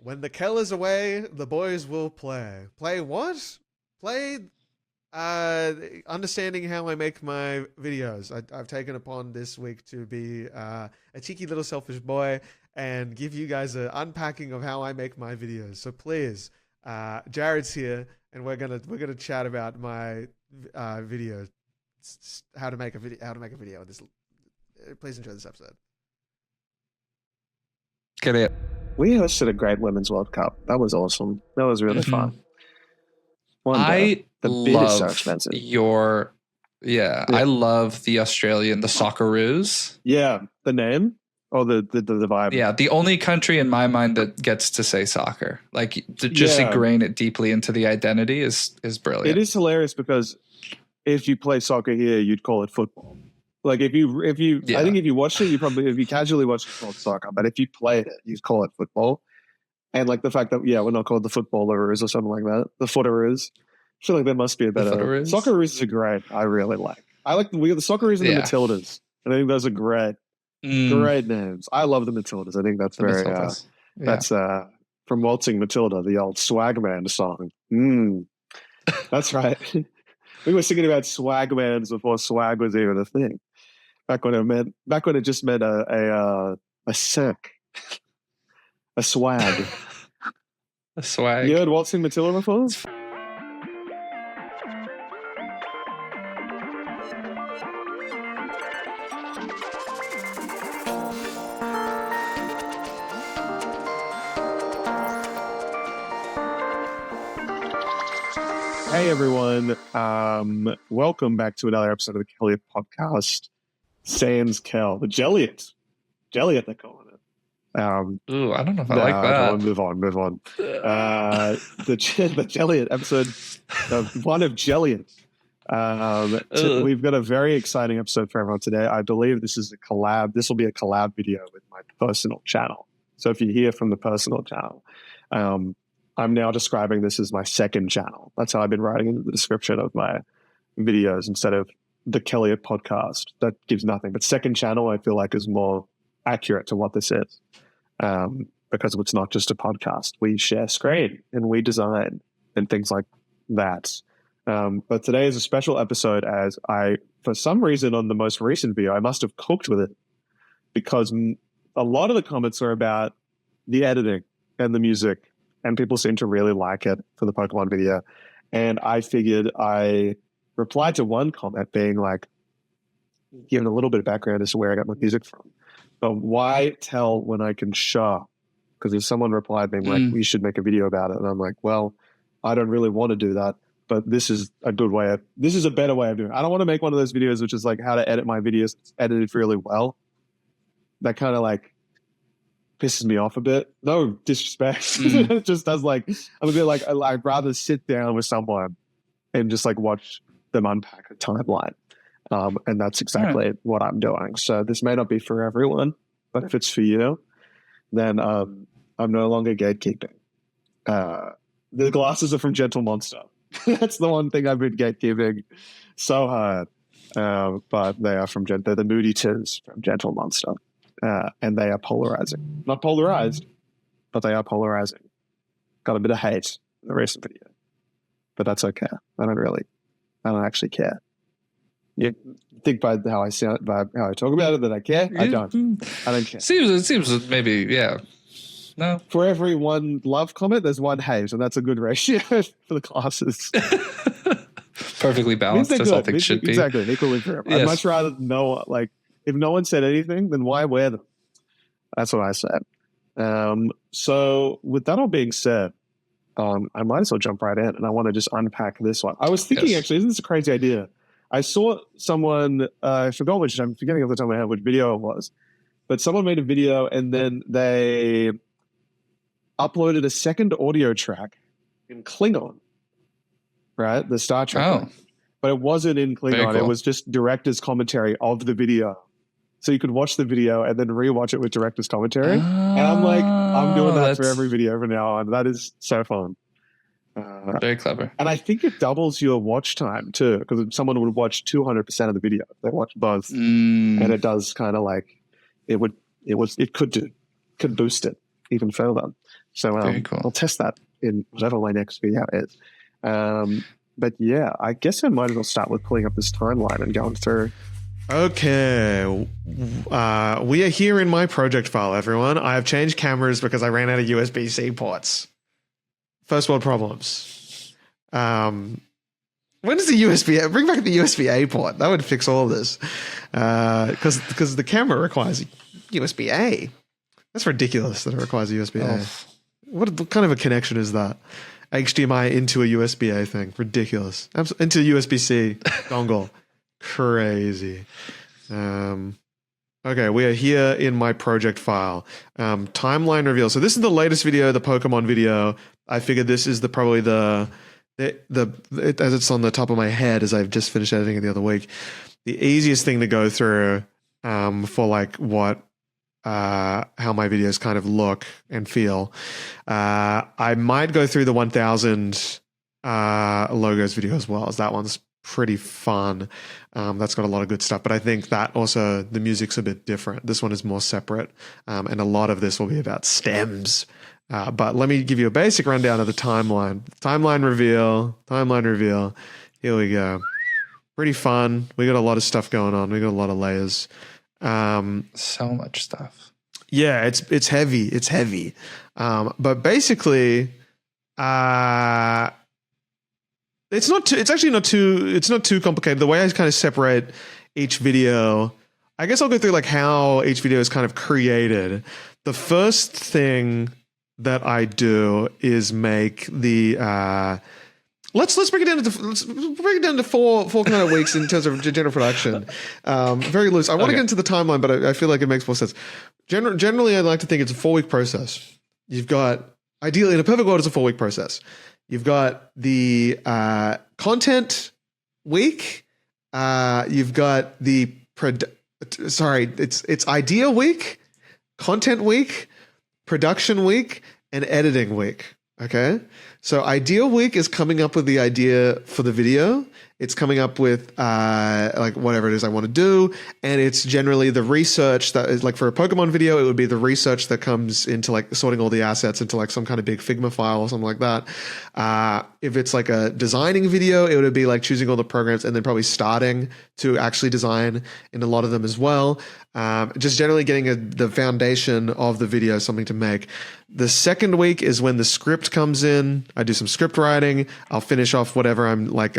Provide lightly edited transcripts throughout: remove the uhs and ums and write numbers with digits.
When the Kel is away, the boys will play. Play what? Play understanding how I make my videos. I've taken upon this week to be a cheeky little selfish boy and give you guys an unpacking of how I make my videos. So please, Jared's here, and we're gonna chat about my video, how to make a video. This, please enjoy this episode. Kelliot. We hosted a great Women's World Cup. That was awesome. That was really fun. I the bid is so expensive. I love the Australian, the Socceroos. Yeah, the name or the vibe. Yeah, the only country in my mind that gets to say soccer, like to just ingrain it deeply into the identity, is brilliant. It is hilarious because if you play soccer here, you'd call it football. Like I think if you watched it, if you casually watched it, called soccer. But if you played it, you'd call it football. And like the fact that we're not called the footballerers or something like that, the footerers. I feel like there must be a better. Socceroos are great. I really like. I like the Socceroos and the Matildas. I think those are great names. I love the Matildas. I think that's that's from Waltzing Matilda, the old Swagman song. That's right. We were singing about swagmans before swag was even a thing. Back when it just meant a sack. A swag. A swag. You heard Waltzing Matilda before? Hey everyone, welcome back to another episode of the kelliot podcast. Sans Kel, the jElliot they're calling it. Ooh, I don't know if I like that. Move on. The jElliot episode one of jElliot. We've got a very exciting episode for everyone today. I believe this is a collab. This will be a collab video with my personal channel. So if you hear from the personal channel, I'm now describing this as my second channel. That's how I've been writing in the description of my videos instead of the kelliot podcast. That gives nothing. But second channel, I feel like, is more accurate to what this is, because it's not just a podcast. We share screen and we design and things like that. But today is a special episode as for some reason on the most recent video, I must have cooked with it because a lot of the comments are about the editing and the music. And people seem to really like it for the Pokemon video. And I figured I replied to one comment being like, giving a little bit of background as to where I got my music from. But why tell when I can show? Because if someone replied being like, we should make a video about it. And I'm like, well, I don't really want to do that. But this is a better way of doing it. I don't want to make one of those videos, which is like how to edit my videos. It's edited really well. That kind of like pisses me off a bit. No disrespect. It just does I'm a bit like, I'd rather sit down with someone and just like watch them unpack a timeline. And that's exactly what I'm doing. So this may not be for everyone, but if it's for you, then I'm no longer gatekeeping. The glasses are from Gentle Monster. That's the one thing I've been gatekeeping so hard. But they are they're the Moody Tiz from Gentle Monster. And they are polarizing. Not polarized, but they are polarizing. Got a bit of hate in the recent video. But that's okay. I don't actually care. You think by how I sound, by how I talk about it, that I care? I don't care. It seems maybe, no. For every one love comment, there's one hate, and that's a good ratio for the classes. Perfectly balanced, as I think should be. Exactly, equally fair. Yes. I'd much rather know, if no one said anything, then why wear them? That's what I said. So with that all being said, I might as well jump right in, and I want to just unpack this one. I was thinking, actually, isn't this a crazy idea? I saw someone, I forgot which, I'm forgetting off the top of my head which video it was, but someone made a video and then they uploaded a second audio track in Klingon, right? The Star Trek. Oh. But it wasn't in Klingon. Cool. It was just director's commentary of the video. So you could watch the video and then rewatch it with director's commentary. And I'm like, I'm doing that for every video from now on. That is so fun. Very clever. And I think it doubles your watch time too, because someone would watch 200% of the video. They watch both. And it does kind of like, it could boost it even further. So Very cool. I'll test that in whatever my next video is. But yeah, I guess I might as well start with pulling up this timeline and going through. Okay. We are here in my project file, everyone. I have changed cameras because I ran out of USB-C ports. First world problems. When does the USB... Bring back the USB-A port. That would fix all of this. Because the camera requires USB-A. That's ridiculous that it requires a USB-A. Oh. What kind of a connection is that? HDMI into a USB-A thing. Ridiculous. Into USB-C dongle. Crazy. Okay, we are here in my project file. Timeline reveal. So this is the latest video, the Pokemon video. I figured this is probably as it's on the top of my head as I've just finished editing it the other week. The easiest thing to go through for like how my videos kind of look and feel. I might go through the 1000 logos video as well, as that one's pretty fun. That's got a lot of good stuff, but I think that also the music's a bit different. This one is more separate, and a lot of this will be about stems. But let me give you a basic rundown of the timeline. Timeline reveal. Here we go. Pretty fun. We got a lot of stuff going on. We got a lot of layers. So much stuff. Yeah, it's heavy. But basically, it's not too complicated. The way I kind of separate each video, I guess I'll go through like how each video is kind of created. The first thing that I do is make the Let's break it down into four kind of weeks in terms of general production. Very loose. I want to get into the timeline, but I feel like it makes more sense. Generally, I'd like to think it's a 4-week process. You've got, ideally, in a perfect world, it's a 4-week process. You've got the content week. You've got the it's idea week, content week, production week, and editing week. Okay. So idea week is coming up with the idea for the video. It's coming up with like whatever it is I want to do. And it's generally the research that is like for a Pokemon video, it would be the research that comes into like sorting all the assets into like some kind of big Figma file or something like that. If it's like a designing video, it would be like choosing all the programs and then probably starting to actually design in a lot of them as well. Just generally getting the foundation of the video, something to make. The second week is when the script comes in. I do some script writing. I'll finish off whatever I'm like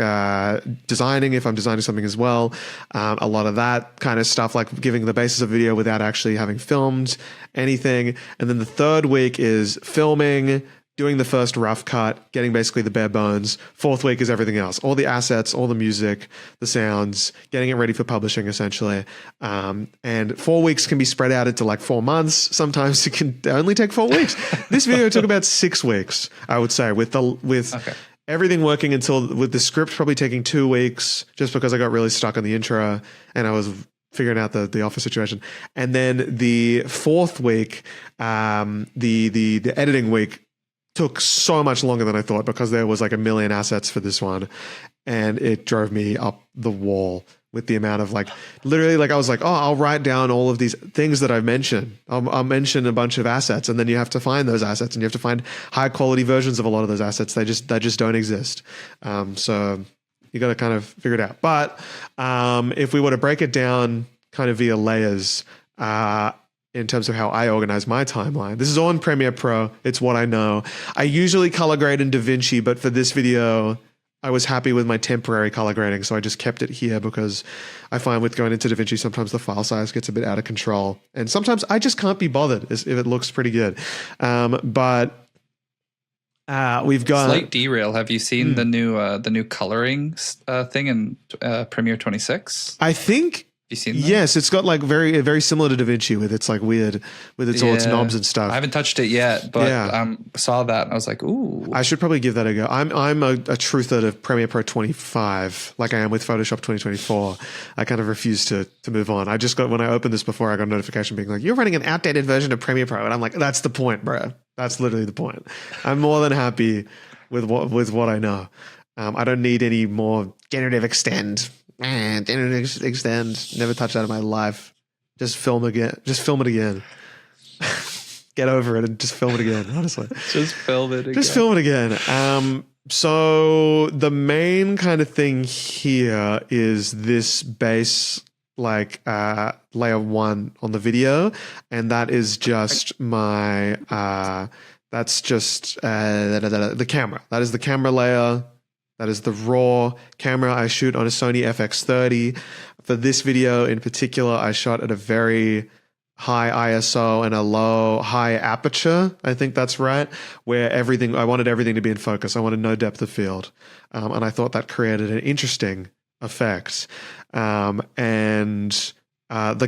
designing, if I'm designing something as well. A lot of that kind of stuff, like giving the basis of video without actually having filmed anything. And then the third week is filming, doing the first rough cut, getting basically the bare bones. Fourth week is everything else. All the assets, all the music, the sounds, getting it ready for publishing essentially. And 4 weeks can be spread out into like 4 months. Sometimes it can only take 4 weeks. This video took about 6 weeks, I would say, with everything working with the script probably taking 2 weeks just because I got really stuck on the intro and I was figuring out the office situation. And then the fourth week, the editing week, took so much longer than I thought because there was like a million assets for this one. And it drove me up the wall with the amount of like, literally like I was like, oh, I'll write down all of these things that I've mentioned. I'll mention a bunch of assets and then you have to find those assets and you have to find high quality versions of a lot of those assets. They just don't exist. So you got to kind of figure it out. But if we were to break it down kind of via layers, in terms of how I organize my timeline. This is all in Premiere Pro. It's what I know. I usually color grade in DaVinci, but for this video, I was happy with my temporary color grading, so I just kept it here because I find with going into DaVinci, sometimes the file size gets a bit out of control. And sometimes I just can't be bothered if it looks pretty good. But we've got... Slight derail. Have you seen the new coloring thing in Premiere 26? I think... You seen that? Yes, it's got like very similar to DaVinci with its like weird with all its knobs and stuff. I haven't touched it yet, but saw that and I was like, ooh. I should probably give that a go. I'm a truther to Premiere Pro 25, like I am with Photoshop 2024. I kind of refuse to move on. I just got, when I opened this before, I got a notification being like, you're running an outdated version of Premiere Pro, and I'm like, that's the point, bro. That's literally the point. I'm more than happy with what I know. I don't need any more generative extend. Extend. Never touched that in my life. Just film again. Just film it again. get over it and just film it again, honestly. Just film it again. Just film it again. So the main kind of thing here is this base, like layer 1 on the video, and that is just my that's just the camera. That is the camera layer. That is the raw camera. I shoot on a Sony FX30. For this video in particular, I shot at a very high ISO and a high aperture. I think that's right. Where I wanted everything to be in focus. I wanted no depth of field. And I thought that created an interesting effect. The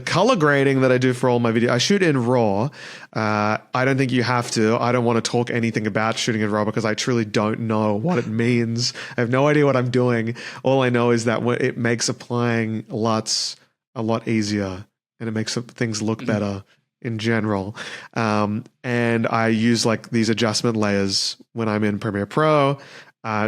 color grading that I do for all my videos, I shoot in RAW. I don't think you have to. I don't want to talk anything about shooting in RAW because I truly don't know what it means. I have no idea what I'm doing. All I know is that it makes applying LUTs a lot easier and it makes things look better in general. And I use like these adjustment layers when I'm in Premiere Pro,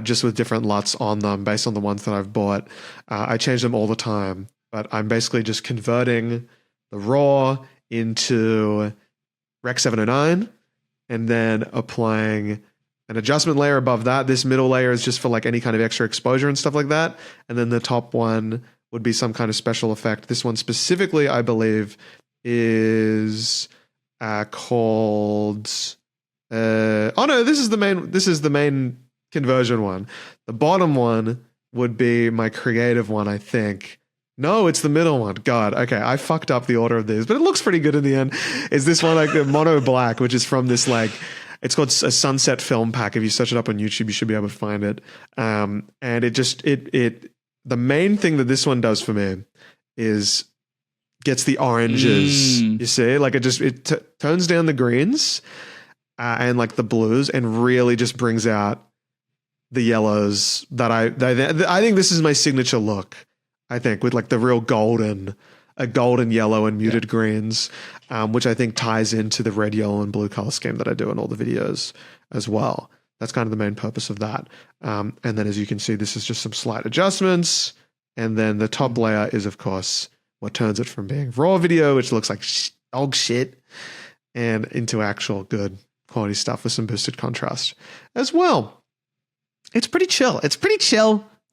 just with different LUTs on them based on the ones that I've bought. I change them all the time. But I'm basically just converting the RAW into Rec 709 and then applying an adjustment layer above that. This middle layer is just for like any kind of extra exposure and stuff like that. And then the top one would be some kind of special effect. This one specifically, I believe, is called... this is the main conversion one. The bottom one would be my creative one, I think. No, it's the middle one. God, okay, I fucked up the order of these, but it looks pretty good in the end. Is this one like the mono black, which is from this like, it's called a Sunset Film Pack. If you search it up on YouTube, you should be able to find it. And the main thing that this one does for me is gets the oranges. You see, like it tones down the greens and like the blues, and really just brings out the yellows that I think this is my signature look. I think with like the real golden yellow and muted greens, which I think ties into the red, yellow, and blue color scheme that I do in all the videos as well. That's kind of the main purpose of that. And then as you can see, this is just some slight adjustments. And then the top layer is, of course, what turns it from being raw video, which looks like dog shit, and into actual good quality stuff with some boosted contrast as well. It's pretty chill.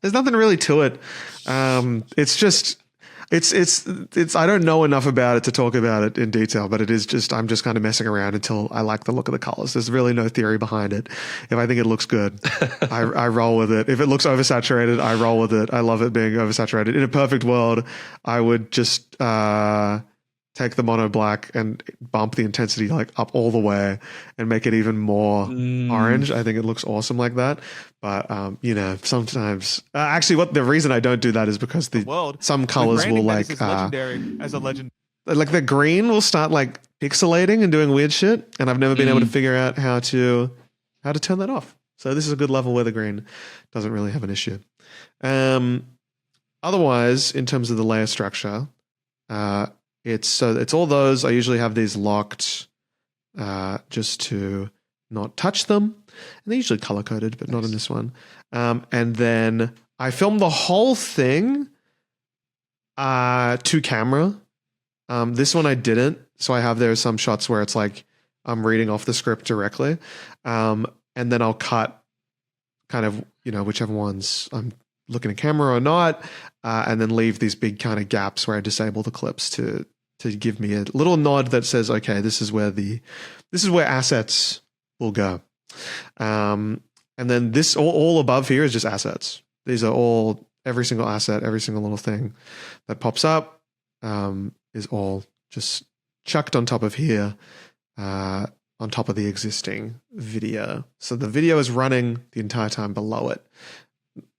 There's nothing really to it. It's just, it's. I don't know enough about it to talk about it in detail, but it is just, I'm just kind of messing around until I like the look of the colors. There's really no theory behind it. If I think it looks good, I roll with it. If it looks oversaturated, I roll with it. I love it being oversaturated. In a perfect world, I would just take the mono black and bump the intensity like up all the way and make it even more orange. I think it looks awesome like that. But, sometimes actually the reason I don't do that is because some colors will like, legendary as a legend. Like the green will start like pixelating and doing weird shit. And I've never been able to figure out how to turn that off. So this is a good level where the green doesn't really have an issue. Otherwise, in terms of the layer structure, it's all those. I usually have these locked just to not touch them. And they're usually color-coded, but not in this one. And then I filmed the whole thing to camera. This one I didn't. So I have there some shots where it's like I'm reading off the script directly. And then I'll cut kind of, whichever ones I'm looking at camera or not, and then leave these big kind of gaps where I disable the clips to give me a little nod that says, okay, this is where assets will go. And then this all above here is just assets. These are all, every single asset, every single little thing that pops up is all just chucked on top of here, on top of the existing video. So the video is running the entire time below it.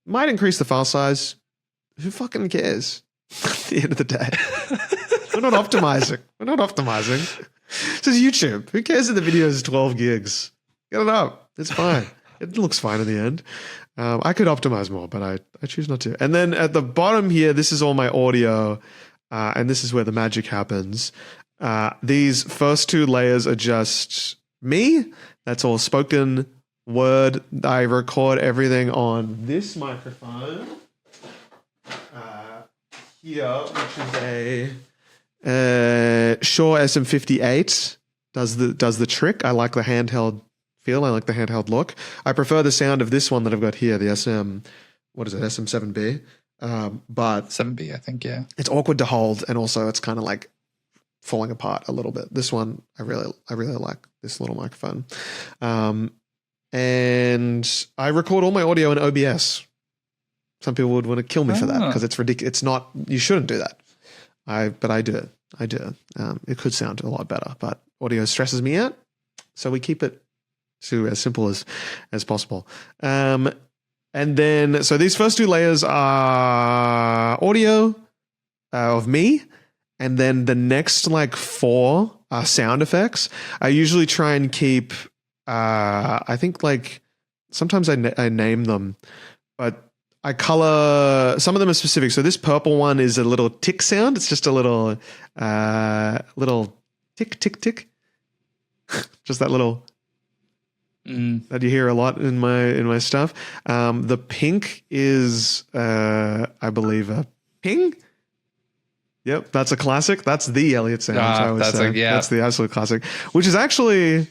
Might increase the file size. Who fucking cares? At the end of the day. We're not optimizing. This is YouTube. Who cares if the video is 12 gigs? Get it up. It's fine. It looks fine in the end. I could optimize more, but I choose not to. And then at the bottom here, this is all my audio, and this is where the magic happens. These first two layers are just me. That's all spoken word. I record everything on this microphone here, which is a Shure SM58 does the trick. I like the handheld feel. I like the handheld look. I prefer the sound of this one that I've got here, the SM7B. But 7B, I think, yeah. It's awkward to hold, and also it's kind of like falling apart a little bit. This one, I really like this little microphone. And I record all my audio in OBS. Some people would want to kill me for that because it's ridiculous. It's not. You shouldn't do that. But I do. It could sound a lot better, but audio stresses me out, so we keep it to as simple as possible. And then, so these first two layers are audio of me, and then the next like 4 are sound effects. I usually try and keep. I think like sometimes I name them, but I color some of them are specific. So this purple one is a little tick sound. It's just a little tick tick tick. Just that little that you hear a lot in my stuff. The pink is I believe a ping. Yep, that's a classic. That's the Elliot sound. I would say. That's the absolute classic. Which is actually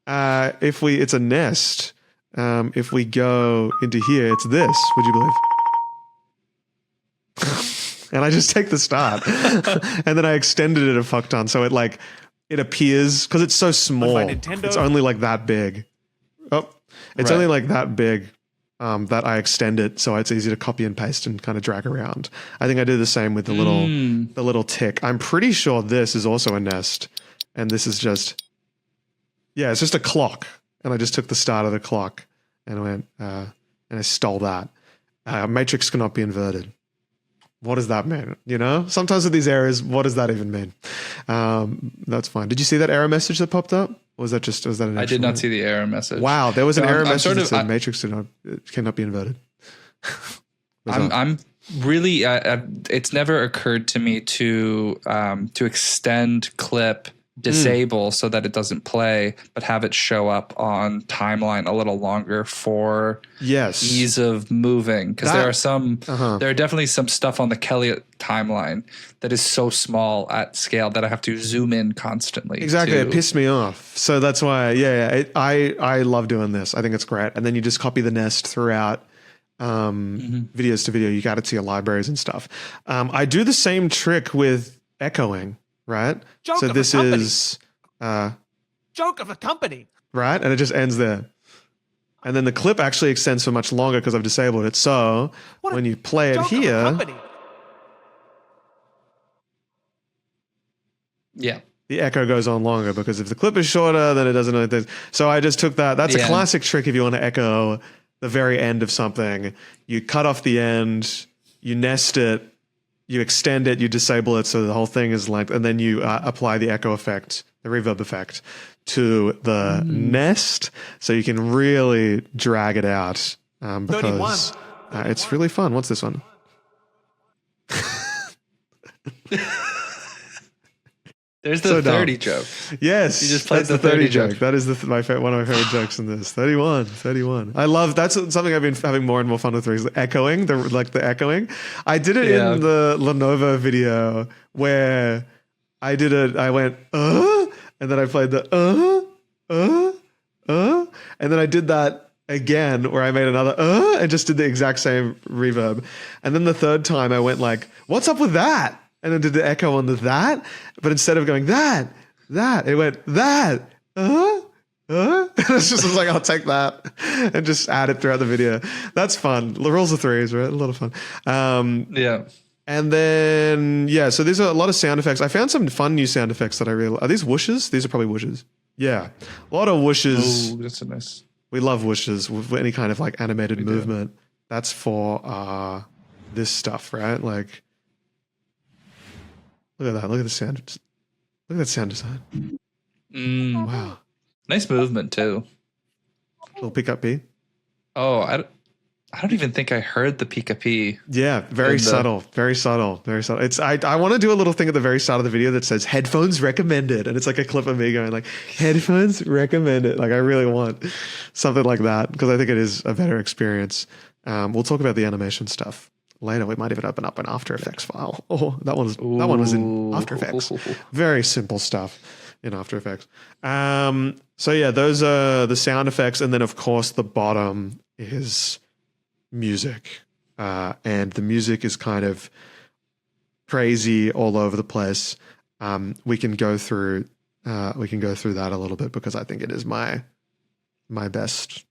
it's a nest. If we go into here, it's this. Would you believe? And I just take the start, and then I extended it a fuck ton, so it appears because it's so small. It's only like that big. It's only like that big. That I extend it so it's easy to copy and paste and kind of drag around. I think I do the same with the little tick. I'm pretty sure this is also a nest, and this is just it's just a clock. And I just took the start of the clock and I went and I stole that. Matrix cannot be inverted. What does that mean? You know, sometimes with these errors, what does that even mean? That's fine. Did you see that error message that popped up? Or was that an? I did not see the error message. Wow, there was an error message that said Matrix cannot be inverted. I'm really. It's never occurred to me to extend clip disable so that it doesn't play, but have it show up on timeline a little longer for ease of moving. Because there are definitely some stuff on the kelliot timeline that is so small at scale that I have to zoom in constantly. Exactly, it pissed me off. So that's why, I love doing this. I think it's great. And then you just copy the nest throughout videos to video. You got it to your libraries and stuff. I do the same trick with echoing. Right. Joke so this is joke of a company. Right. And it just ends there. And then the clip actually extends for much longer because I've disabled it. So when you play it here. Yeah. The echo goes on longer because if the clip is shorter, then it doesn't know this. So I just took that. That's a classic trick if you want to echo the very end of something. You cut off the end, you nest it. You extend it, you disable it so the whole thing is like, and then you apply the echo effect, the reverb effect to the nest so you can really drag it out because it's really fun. What's this one? There's the 30 joke. Yes. You just played the 30 joke. That is one of my favorite jokes in this. 31. I love, that's something I've been having more and more fun with recently. Echoing, the echoing. I did it in the Lenovo video where I went, and then I played the, and then I did that again where I made another, and just did the exact same reverb. And then the third time I went like, what's up with that? And then did the echo on the that, but instead of going that, it went that, It's just I was like, I'll take that and just add it throughout the video. That's fun. The rules of threes, right? A lot of fun. Yeah. And then, so these are a lot of sound effects. I found some fun new sound effects that I really, are these whooshes? These are probably whooshes. Yeah. A lot of whooshes. Oh, that's so nice. We love whooshes with any kind of like animated movement. That's for this stuff, right? Like, look at that. Look at the sound. Look at that sound design. Wow. Nice movement too. Little pickup B. Oh, I don't even think I heard the pika-pee. Yeah, very subtle. It's I want to do a little thing at the very start of the video that says headphones recommended, and it's like a clip of me going like headphones recommended. Like I really want something like that because I think it is a better experience. We'll talk about the animation stuff later. We might even open up an After Effects file. Oh, that one was in After Effects. Very simple stuff. in After Effects. So yeah, those are the sound effects, and then of course the bottom is music, and the music is kind of crazy all over the place. We can go through that a little bit because I think it is my best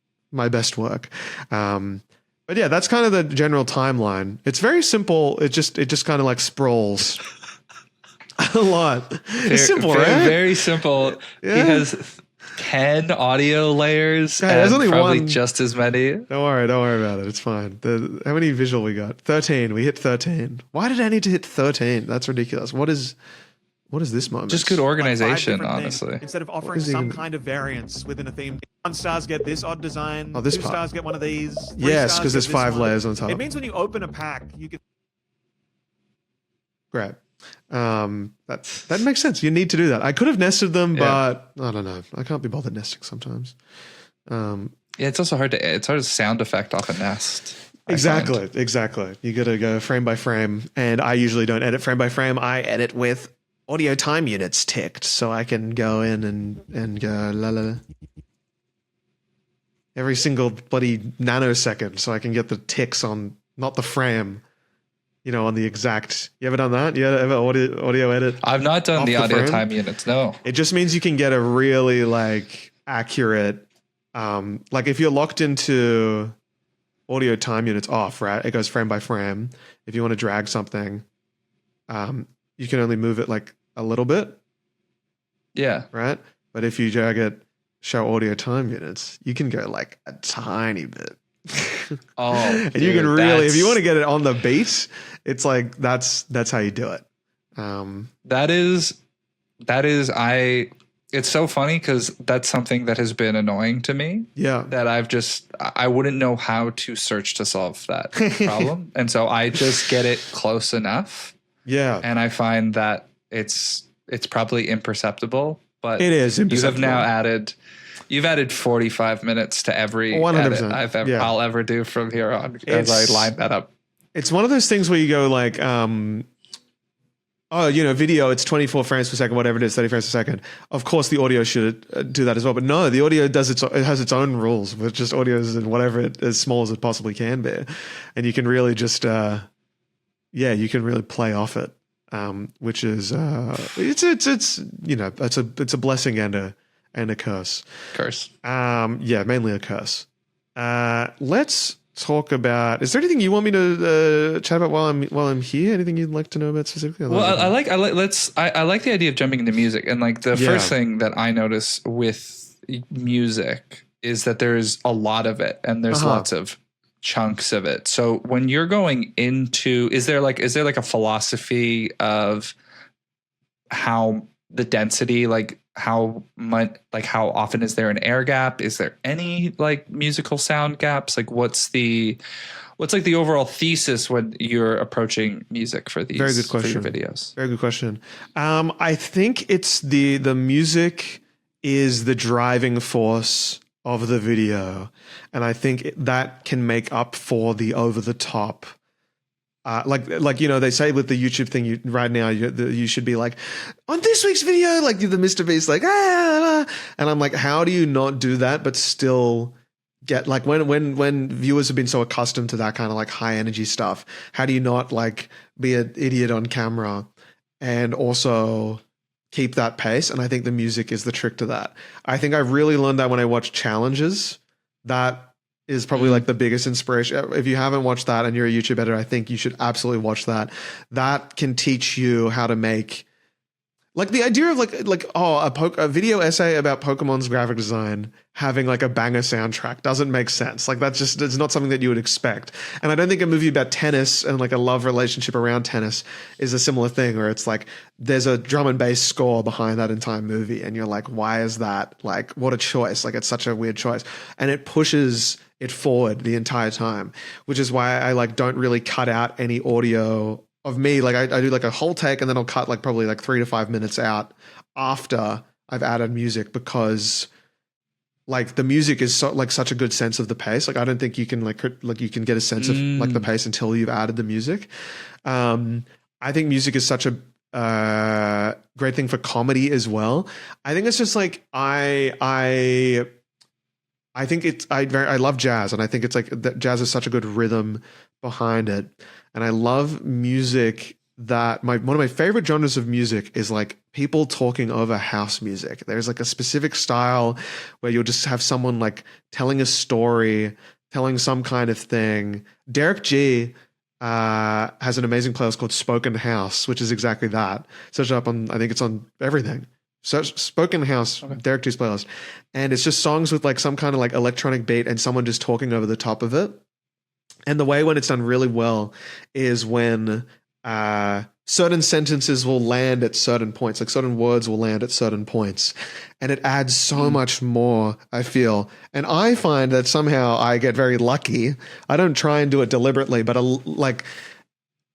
work. But yeah, that's kind of the general timeline. It's very simple. It just kind of like sprawls a lot. It's simple, right? Very simple. Yeah. He has 10 audio layers. Yeah, there's only probably one. Just as many. Don't worry about it. It's fine. How many visual we got? 13. We hit 13. Why did I need to hit 13? That's ridiculous. What is this moment? Just good organization, honestly. Things. Instead of offering some kind of variance within a theme, 1 stars get this odd design. Oh, this 2 part. stars get one of these. Yes, because there's 5 layers on top. It means when you open a pack, you get. Great. That makes sense. You need to do that. I could have nested them, but I don't know. I can't be bothered nesting sometimes. Yeah, it's also hard to sound effect off a nest. Exactly. You got to go frame by frame, and I usually don't edit frame by frame. I edit with audio time units ticked, so I can go in and go la la la every single bloody nanosecond, so I can get the ticks on not the frame. On the exact. You ever done that? You ever audio edit? I've not done the audio frame? time units. No. It just means you can get a really accurate. If you're locked into audio time units off, right? It goes frame by frame. If you want to drag something, you can only move it a little bit. Yeah. Right. But if you drag it, show audio time units, you can go a tiny bit. And dude, you can really, if you want to get it on the beat, it's that's how you do it. It's so funny because that's something that has been annoying to me. Yeah. That I wouldn't know how to search to solve that problem. And so I just get it close enough. Yeah. And I find that it's probably imperceptible, but it is imperceptible. You've added 45 minutes to every 100%. edit I'll ever do from here on as I line that up. It's one of those things where you go video, it's 24 frames per second, whatever it is, 30 frames per second. Of course, the audio should do that as well. But no, the audio it has its own rules with just audios and whatever as small as it possibly can be. And you can really just, you can really play off it, which is, it's a blessing and a curse. Mainly a curse. Let's talk about. Is there anything you want me to chat about while I'm here? Anything you'd like to know about specifically? Well, I like the idea of jumping into music, and the first thing that I notice with music is that there's a lot of it, and there's lots of chunks of it. So when you're going into, is there a philosophy of how the density, how much, how often is there an air gap? Is there any musical sound gaps? What's the overall thesis when you're approaching music for these? Very good question. For your videos? Very good question. I think it's the music is the driving force of the video, and I think that can make up for the over the top. They say with the YouTube thing, right now you should be on this week's video, the Mr. Beast, and I'm how do you not do that but still get when viewers have been so accustomed to that kind of high energy stuff, how do you not be an idiot on camera and also keep that pace? And I think the music is the trick to that. I think I really learned that when I watch challenges. That is probably the biggest inspiration. If you haven't watched that and you're a YouTube editor, I think you should absolutely watch that. That can teach you how to make the idea of a video essay about Pokemon's graphic design having a banger soundtrack doesn't make sense. It's not something that you would expect. And I don't think a movie about tennis and a love relationship around tennis is a similar thing where it's there's a drum and bass score behind that entire movie and you're why is that? What a choice. It's such a weird choice. And it pushes it forward the entire time, which is why I don't really cut out any audio of me. I do a whole take and then I'll cut probably 3 to 5 minutes out after I've added music, because the music is so, such a good sense of the pace. I don't think you can you can get a sense of the pace until you've added the music. I think music is such a great thing for comedy as well. I think it's just like I think I love jazz, and I think it's like that jazz is such a good rhythm behind it, and I love music that one of my favorite genres of music is like people talking over house music. There's like a specific style where you'll just have someone like telling a story, telling some kind of thing. Derek G has an amazing playlist called Spoken House, which is exactly that. Search it up on, I think it's on everything. Search Spoken House, okay. Derek G's playlist. And it's just songs with like some kind of like electronic beat and someone just talking over the top of it. And the way when it's done really well is when certain sentences will land at certain points, like certain words will land at certain points, and it adds so much more, I feel. And I find that somehow I get very lucky. I don't try and do it deliberately, but like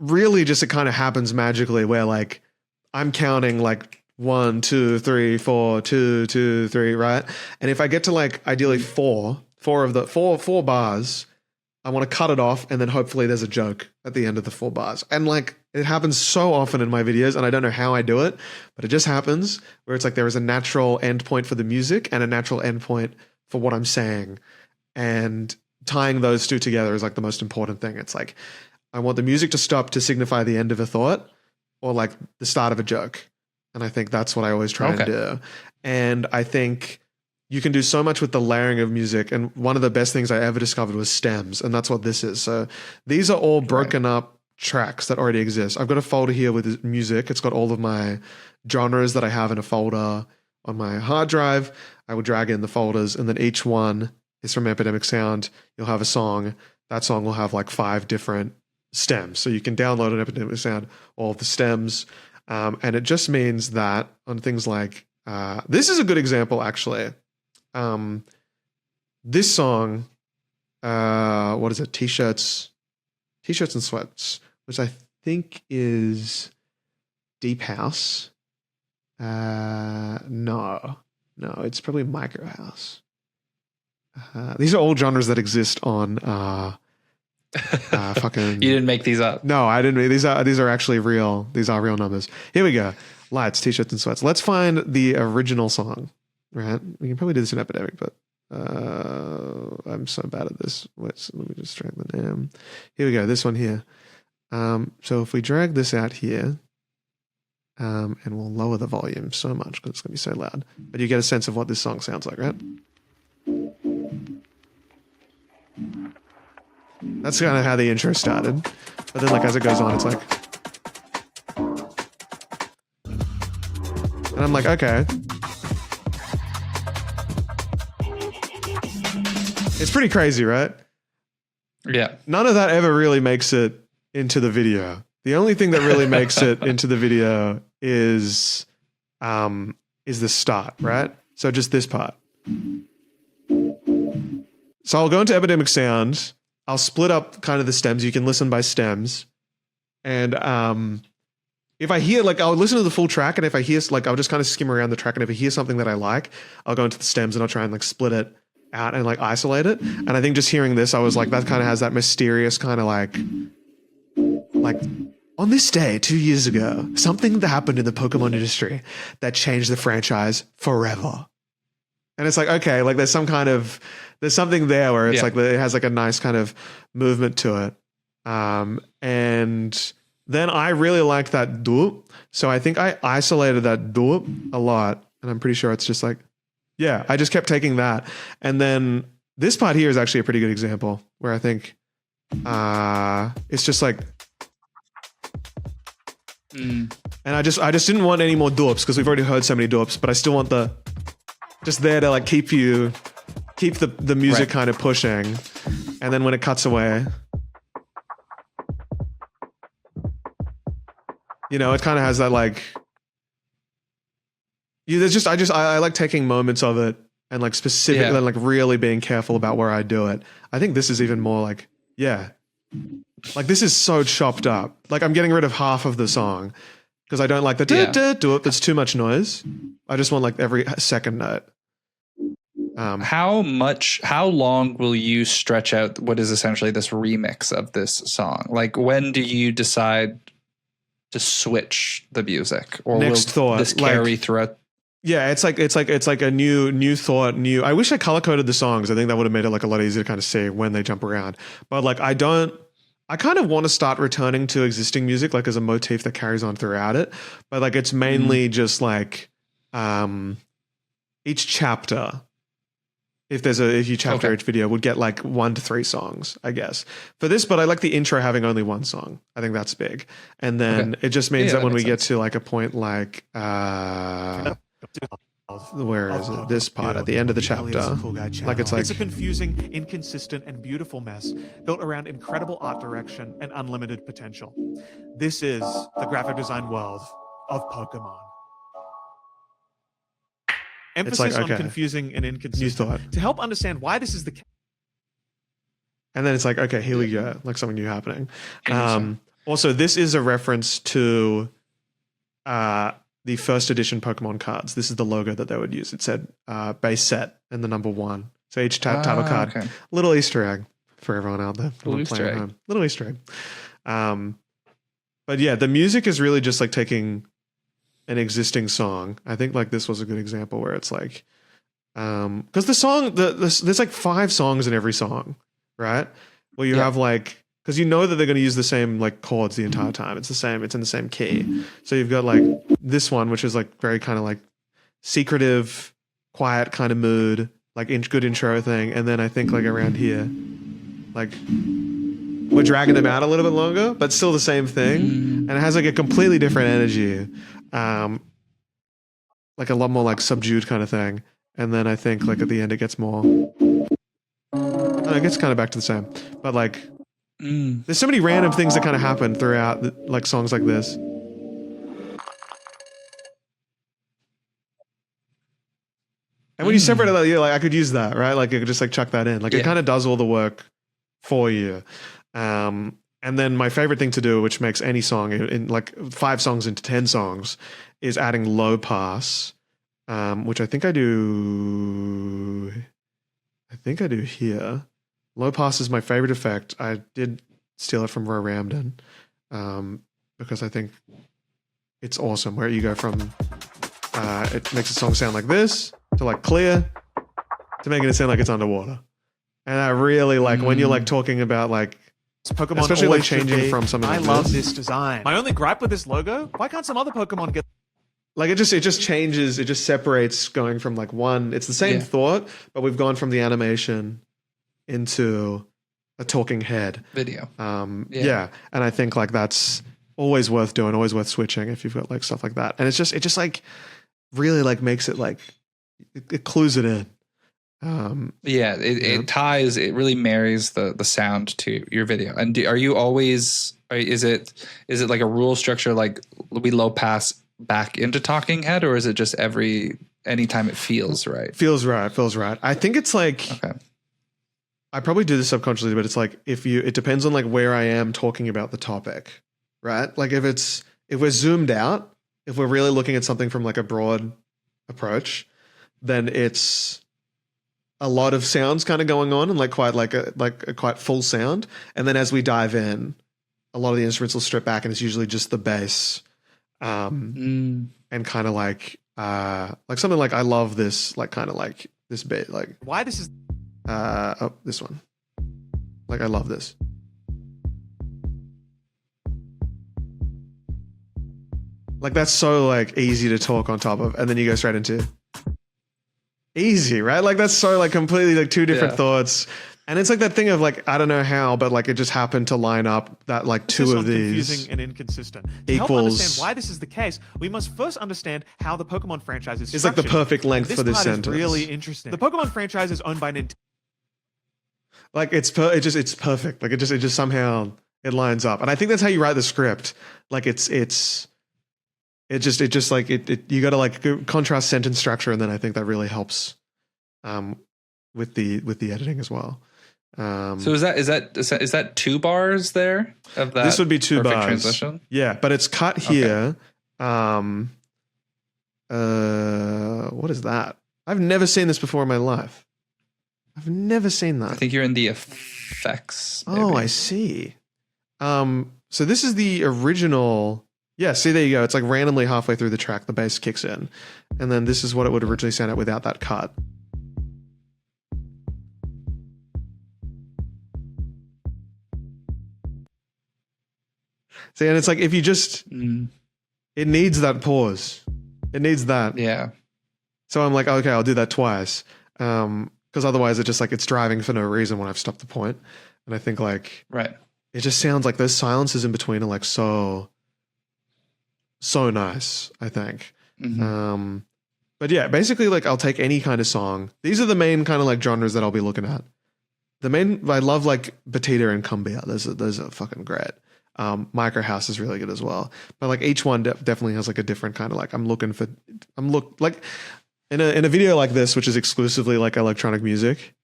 really just it kind of happens magically where like I'm counting like 1, 2, 3, 4, 2, 2, 3, right? And if I get to like ideally four bars, I want to cut it off, and then hopefully there's a joke at the end of the 4 bars. And like it happens so often in my videos, and I don't know how I do it, but it just happens where it's like there is a natural end point for the music and a natural end point for what I'm saying. And tying those two together is like the most important thing. It's like I want the music to stop to signify the end of a thought or like the start of a joke. And I think that's what I always try and do. And I think you can do so much with the layering of music. And one of the best things I ever discovered was stems. And that's what this is. So these are all broken up tracks that already exist. I've got a folder here with music. It's got all of my genres that I have in a folder on my hard drive. I will drag in the folders, and then each one is from Epidemic Sound. You'll have a song. That song will have like 5 different stems. So you can download an Epidemic Sound, all of the stems. And it just means that on things like, this is a good example actually. This song, what is it? T-shirts and sweats, which I think is deep house. No, it's probably micro house. These are all genres that exist on, fucking. You didn't make these up. No, I didn't. These are actually real. These are real numbers. Here we go. Lights, T-shirts and sweats. Let's find the original song. Right, we can probably do this in Epidemic, but I'm so bad at this. Let me just drag the name. Here we go. This one here. So if we drag this out here, and we'll lower the volume so much because it's going to be so loud, but you get a sense of what this song sounds like, right? That's kind of how the intro started, but then like as it goes on, it's like, and I'm like, okay. It's pretty crazy, right? Yeah. None of that ever really makes it into the video. The only thing that really makes it into the video is the start, right? So just this part. So I'll go into Epidemic Sound. I'll split up kind of the stems. You can listen by stems. And if I hear, like, I'll listen to the full track, and if I hear, like, I'll just kind of skim around the track, and if I hear something that I like, I'll go into the stems and I'll try and like split it out and like isolate it. And I think just hearing this, I was like, that kind of has that mysterious kind of like on this day 2 years ago, something that happened in the Pokemon industry that changed the franchise forever. And it's like, okay, like there's something there where it's like, it has like a nice kind of movement to it. And then I really like that doop. So I think I isolated that doop a lot, and I'm pretty sure it's just like, yeah, I just kept taking that. And then this part here is actually a pretty good example where I think it's just like, and I just didn't want any more doops because we've already heard so many doops, but I still want just there to like keep the music kind of pushing. And then when it cuts away, you know, it kind of has that like, I like taking moments of it and like specifically like really being careful about where I do it. I think this is even more like, like this is so chopped up. Like I'm getting rid of half of the song because I don't like the do it. That's too much noise. I just want like every second note. How long will you stretch out what is essentially this remix of this song? Like when do you decide to switch the music, or Next will thought, this carry like- throughout? Yeah, it's like a new thought, new. I wish I color coded the songs. I think that would have made it like a lot easier to kind of see when they jump around. But like I kind of want to start returning to existing music like as a motif that carries on throughout it. But like it's mainly just like each chapter. If you chapter each video would get like 1 to 3 songs, I guess. For this, but I like the intro having only 1 song. I think that's big. And then it just means that when we get to like a point like where is it? This part at the end of the chapter. Like it's a confusing, inconsistent, and beautiful mess built around incredible art direction and unlimited potential. This is the graphic design world of Pokemon. Emphasis on confusing and inconsistent to help understand why this is the case. And then it's like, okay, here we go, like something new happening. Also, this is a reference to the first edition Pokemon cards. This is the logo that they would use. It said base set and the number 1. So each title card, little Easter egg for everyone out there. Little Easter egg. But yeah, the music is really just like taking an existing song. I think like this was a good example where it's like, because the song, there's like 5 songs in every song, right? Where you have like, because you know that they're going to use the same like chords the entire time. It's the same. It's in the same key. So you've got like this one, which is like very kind of like secretive, quiet kind of mood, like good intro thing. And then I think like around here, like we're dragging them out a little bit longer, but still the same thing. And it has like a completely different energy. Like a lot more like subdued kind of thing. And then I think like at the end it gets more, it gets kind of back to the same, but like there's so many random things that kind of happen throughout like songs like this. And when you separate it, you're like, I could use that, right? Like you could just like chuck that in. Like it kind of does all the work for you. And then my favorite thing to do, which makes any song in like 5 songs into 10 songs, is adding low pass, which I think I do here. Low pass is my favorite effect. I did steal it from roramdin because I think it's awesome. Where you go from it makes a song sound like this to like clear to making it sound like it's underwater. And I really like when you're like talking about like Pokemon, especially like changing from something like I love this design. My only gripe with this logo, why can't some other Pokemon get like it just changes, it just separates going from like one, it's the same thought, but we've gone from the animation into a talking head video. And I think like that's always worth doing, always worth switching if you've got like stuff like that. And it just like really like makes it like it clues it in. It ties, it really marries the sound to your video. And are you always, is it like a rule structure, like we low pass back into talking head, or is it just anytime it feels right? Feels right. I think it's like, I probably do this subconsciously, but it's like it depends on like where I am talking about the topic, right? Like if we're zoomed out, if we're really looking at something from like a broad approach, then it's a lot of sounds kind of going on and like quite like a quite full sound. And then as we dive in, a lot of the instruments will strip back and it's usually just the bass. And kind of like something like I love this, like kind of like this bit, like why this is this one. Like I love this. Like that's so like easy to talk on top of, and then you go straight into easy, right? Like that's so like completely like 2 different thoughts. And it's like that thing of like, I don't know how, but like it just happened to line up that like 2 of these confusing and inconsistent. To equals, help understand why this is the case, we must first understand how the Pokemon franchise is it's like the perfect length for this sentence. Is really interesting. The Pokemon franchise is owned by Nintendo. Like it's perfect. Like it just somehow it lines up. And I think that's how you write the script. Like you got to like contrast sentence structure, and then I think that really helps with the editing as well. So is that 2 bars there of that? This would be 2 bars. Transition? Yeah, but it's cut here. What is that? I've never seen this before in my life. I've never seen that. I think you're in the effects. Maybe. Oh, I see. So this is the original. Yeah, see, there you go. It's like randomly halfway through the track, the bass kicks in. And then this is what it would originally sound at without that cut. See, and it's like if you just, it needs that pause. It needs that. Yeah. So I'm like, okay, I'll do that twice. Because otherwise it's just like it's driving for no reason when I've stopped the point. And I think like, Right. it just sounds like those silences in between are like so nice, I think. But yeah, basically like I'll take any kind of song. These are the main kind of like genres that I'll be looking at. I love like Batida and Cumbia. Those are fucking great. Micro House is really good as well. But like each one definitely has like a different kind of like like in a video like this, which is exclusively like electronic music,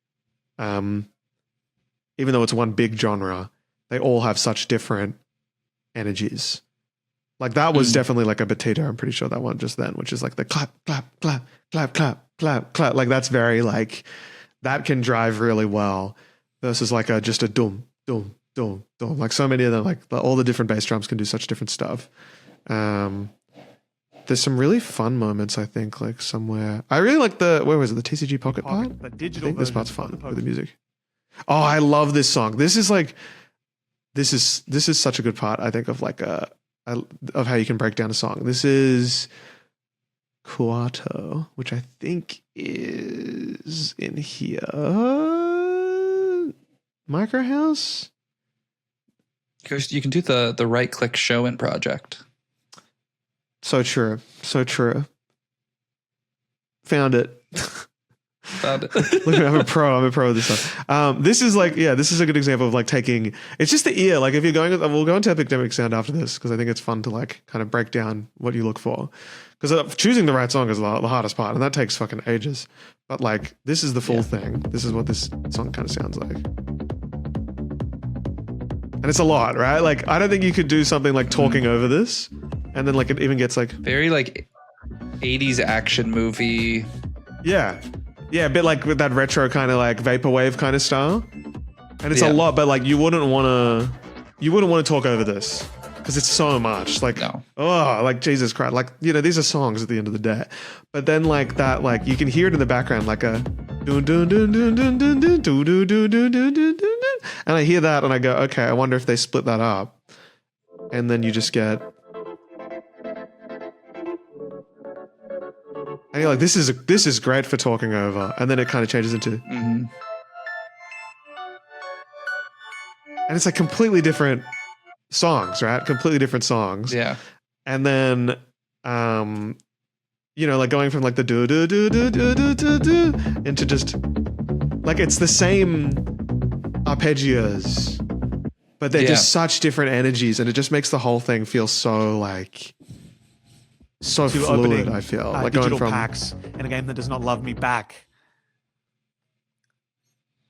even though it's one big genre, they all have such different energies. Like that was definitely like a Batida. I'm pretty sure that one just then, which is like the clap, clap, clap, clap, clap, clap, clap. Like that's very like, that can drive really well versus like just a dum, dum, dum, dum. Like so many of them, like all the different bass drums can do such different stuff. There's some really fun moments, I think, like somewhere. I really like where was it? The TCG Pocket part? The I digital think this version part's of fun the with the music. Oh, I love this song. This is such a good part, I think, of like of how you can break down a song. This is Quarto, which I think is in here. Micro House? You can do the right click show in project. So true. So true. Found it. Look, I'm a pro of this stuff. This is like, yeah, this is a good example of like taking, it's just the ear. Like if you're we'll go into Epidemic sound after this because I think it's fun to like kind of break down what you look for. Because choosing the right song is the hardest part and that takes fucking ages. But like, this is the full thing. This is what this song kind of sounds like. And it's a lot, right? Like, I don't think you could do something like talking over this and then like it even gets like very like 80s action movie. Yeah. Yeah, a bit like with that retro kind of like vaporwave kind of style. And it's a lot, but like you wouldn't want to talk over this because it's so much. Like, oh, like Jesus Christ. Like, you know, these are songs at the end of the day. But then like that, like you can hear it in the background like a dun dun dun dun dun dun dun dun dun dun dun dun dun. And I hear that and I go, okay, I wonder if they split that up. And then you just get, and you're like, this is great for talking over. And then it kind of changes into, and it's like completely different songs, right? Completely different songs. Yeah. And then, you know, like going from like the do do do do do do do do into just like it's the same arpeggios, but they're just such different energies, and it just makes the whole thing feel so like so fluid. I feel like digital going from packs in a game that does not love me back.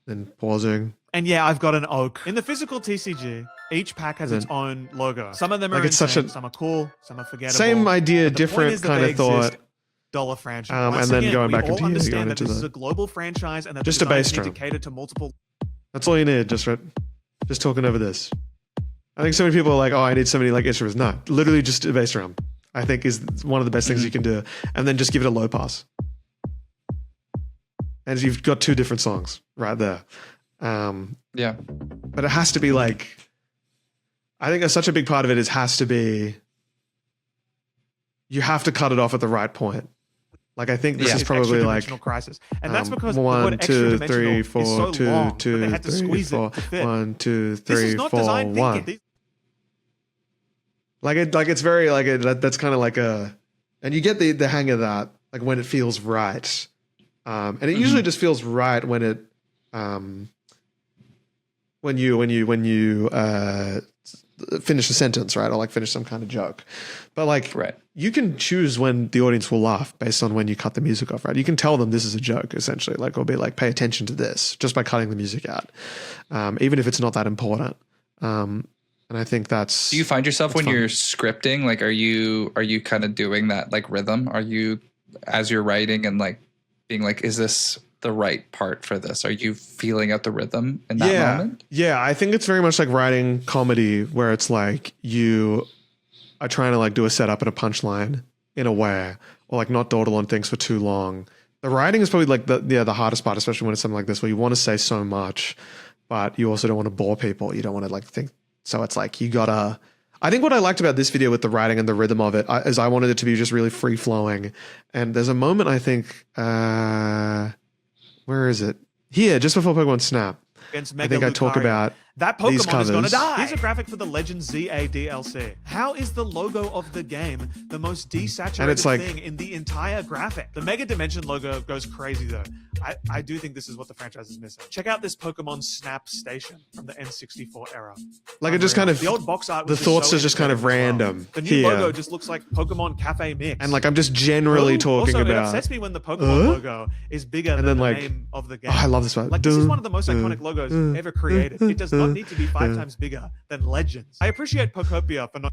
Then pausing. And yeah, I've got an oak. In the physical TCG, each pack has its own logo. Some of them are insane, some are cool, some are forgettable. Same idea, different kind of thought. Dollar franchise. And then going back into here, understand that this is a global franchise and that just a bass need to drum. cater to multiple. That's all you need. Just talking over this. I think so many people are like, oh, I need so many like instruments. No, literally just a bass drum. I think is one of the best things you can do, and then just give it a low pass, and you've got two different songs right there. Yeah, but it has to be like, I think such a big part of it has to be, you have to cut it off at the right point. Like I think this is probably like crisis, and that's because 1, 2, 3, 4, so 2, long, 2, they had to 3, squeeze 4, it to fit. 1, 2, This 3, is not 4, design 1. thinking. It's very like that's kind of like a, and you get the hang of that like when it feels right, and it usually just feels right when it, when you finish a sentence, right, or like finish some kind of joke, but like you can choose when the audience will laugh based on when you cut the music off, right? You can tell them this is a joke essentially, like or be like pay attention to this just by cutting the music out, even if it's not that important. And I think that's. Do you find yourself when you're scripting, like, are you kind of doing that like rhythm? Are you, as you're writing and like being like, is this the right part for this? Are you feeling out the rhythm in that moment? Yeah. I think it's very much like writing comedy where it's like you are trying to like do a setup and a punchline in a way, or like not dawdle on things for too long. The writing is probably like the hardest part, especially when it's something like this where you want to say so much, but you also don't want to bore people. You don't want to like think. So it's like you gotta. I think what I liked about this video with the writing and the rhythm of it is I wanted it to be just really free flowing. And there's a moment I think, where is it? Here, just before Pokemon Snap. I think I talk about that these Pokemon is gonna covers. die. Here's a graphic for the Legend ZA DLC. How is the logo of the game the most desaturated And it's like- thing in the entire graphic? The Mega Dimension logo goes crazy though. I do think this is what the franchise is missing. Check out this Pokemon Snap Station from the N64 era. Like it just kind of the old box art. the Was thoughts so are just kind of integrated as well. random The new here. logo just looks like Pokemon Cafe Mix. And like I'm just generally talking also, it about. upsets me when the Pokemon logo is bigger And than then, the like, name of the game. Oh, I love this one. Like this is one of the most iconic logos ever created. It does not need to be 5 times bigger than Legends. I appreciate Pokopia for not.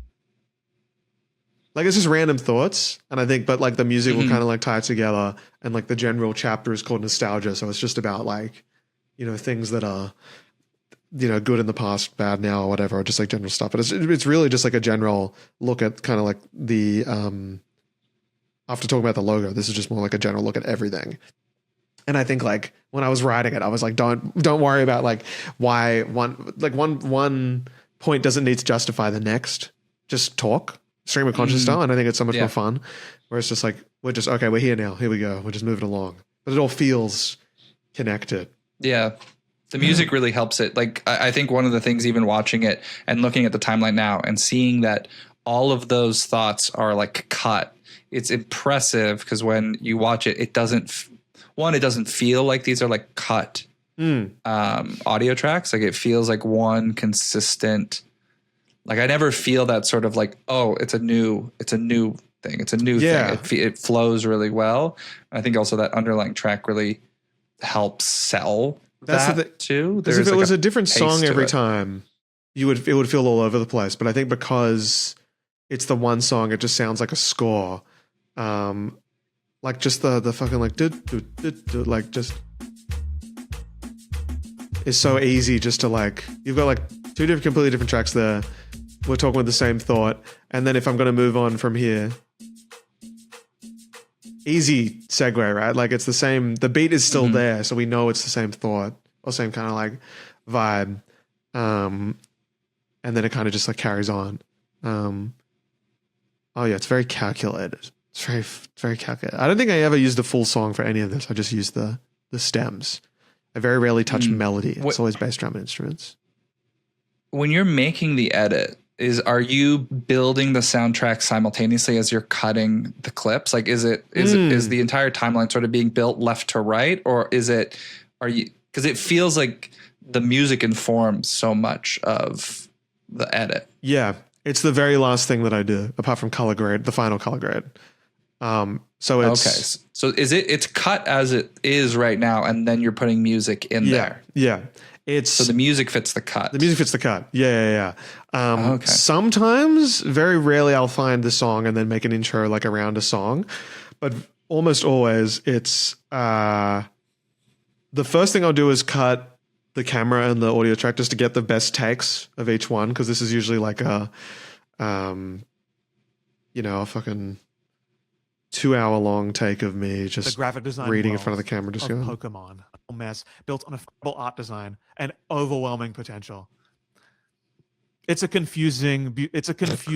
Like it's just random thoughts, and I think, but like the music will kind of like tie it together, and like the general chapter is called nostalgia, so it's just about like, you know, things that are, you know, good in the past, bad now, or whatever, or just like general stuff. But it's really just like a general look at kind of like the after talking about the logo, this is just more like a general look at everything. And I think like when I was writing it, I was like, don't worry about like why one point doesn't need to justify the next. Just talk. Stream of conscious style, and I think it's so much more fun. Where it's just like we're here now. Here we go. We're just moving along, but it all feels connected. Yeah, the music really helps it. Like I think one of the things, even watching it and looking at the timeline now and seeing that all of those thoughts are like cut. It's impressive because when you watch it, it doesn't feel like these are like cut audio tracks. Like it feels like one consistent. Like I never feel that sort of like, oh, it's a new thing. It's a new thing. It flows really well. I think also that underlying track really helps sell that too. Because if it was a different song every it. time, it would feel all over the place. But I think because it's the one song, it just sounds like a score. Like just the fucking like like just is so easy just to like, you've got like two completely different tracks there. We're talking with the same thought. And then if I'm going to move on from here, easy segue, right? Like it's the same, the beat is still there. So we know it's the same thought or same kind of like vibe. And then it kind of just like carries on. Oh yeah, it's very calculated. It's very calculated. I don't think I ever used the full song for any of this. I just used the stems. I very rarely touch melody. It's always bass drum and instruments. When you're making the edit, are you building the soundtrack simultaneously as you're cutting the clips? Like, is the entire timeline sort of being built left to right, or because it feels like the music informs so much of the edit. Yeah. It's the very last thing that I do, apart from color grade, the final color grade. So it's okay. So it's cut as it is right now, and then you're putting music in there. Yeah. So the music fits the cut. The music fits the cut. Yeah. Okay. Sometimes, very rarely, I'll find the song and then make an intro like around a song. But almost always, it's the first thing I'll do is cut the camera and the audio track just to get the best takes of each one, because this is usually like a fucking 2-hour long take of me just The graphic design reading in world front of the camera, just of going. Pokemon, a mess built on a incredible art design and overwhelming potential. It's a confusing, just beautiful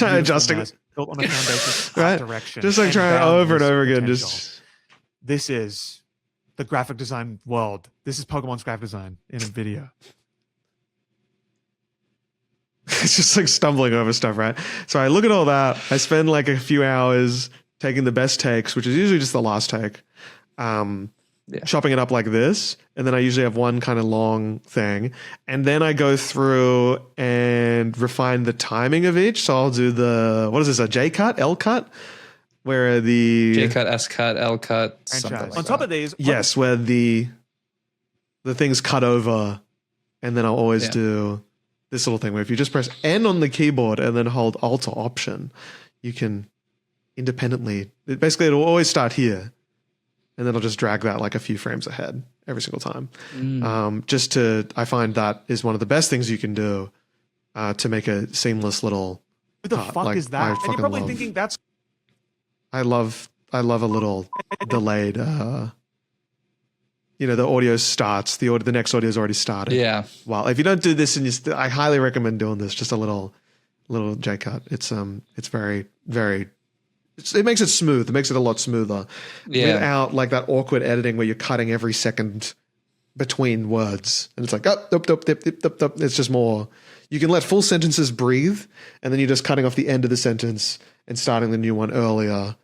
adjusting mess built on a foundation of right, direction, just like and trying over and boundless over again. potential. Just This is the graphic design world. This is Pokemon's graphic design in a video. it's just like stumbling over stuff, right? So I look at all that. I spend like a few hours taking the best takes, which is usually just the last take, chopping it up like this. And then I usually have one kind of long thing. And then I go through and refine the timing of each. So I'll do what is this, a J cut, L cut? Where the J cut, S cut, L cut, something Franchise. like On top that. of these, yes, where the things cut over. And then I'll always do this little thing where if you just press N on the keyboard and then hold Alt or Option, you can independently, it'll always start here. And then I'll just drag that like a few frames ahead every single time. I find that is one of the best things you can do to make a seamless little What the part. fuck Like, is I that? And you're fucking probably love- thinking that's I love a little delayed. The audio starts. The next audio's already started. Yeah. Well, if you don't do this, and I highly recommend doing this. Just a little J cut. It's very very. It makes it smooth. It makes it a lot smoother without like that awkward editing where you're cutting every second between words, and it's like it's just more. You can let full sentences breathe, and then you're just cutting off the end of the sentence and starting the new one earlier,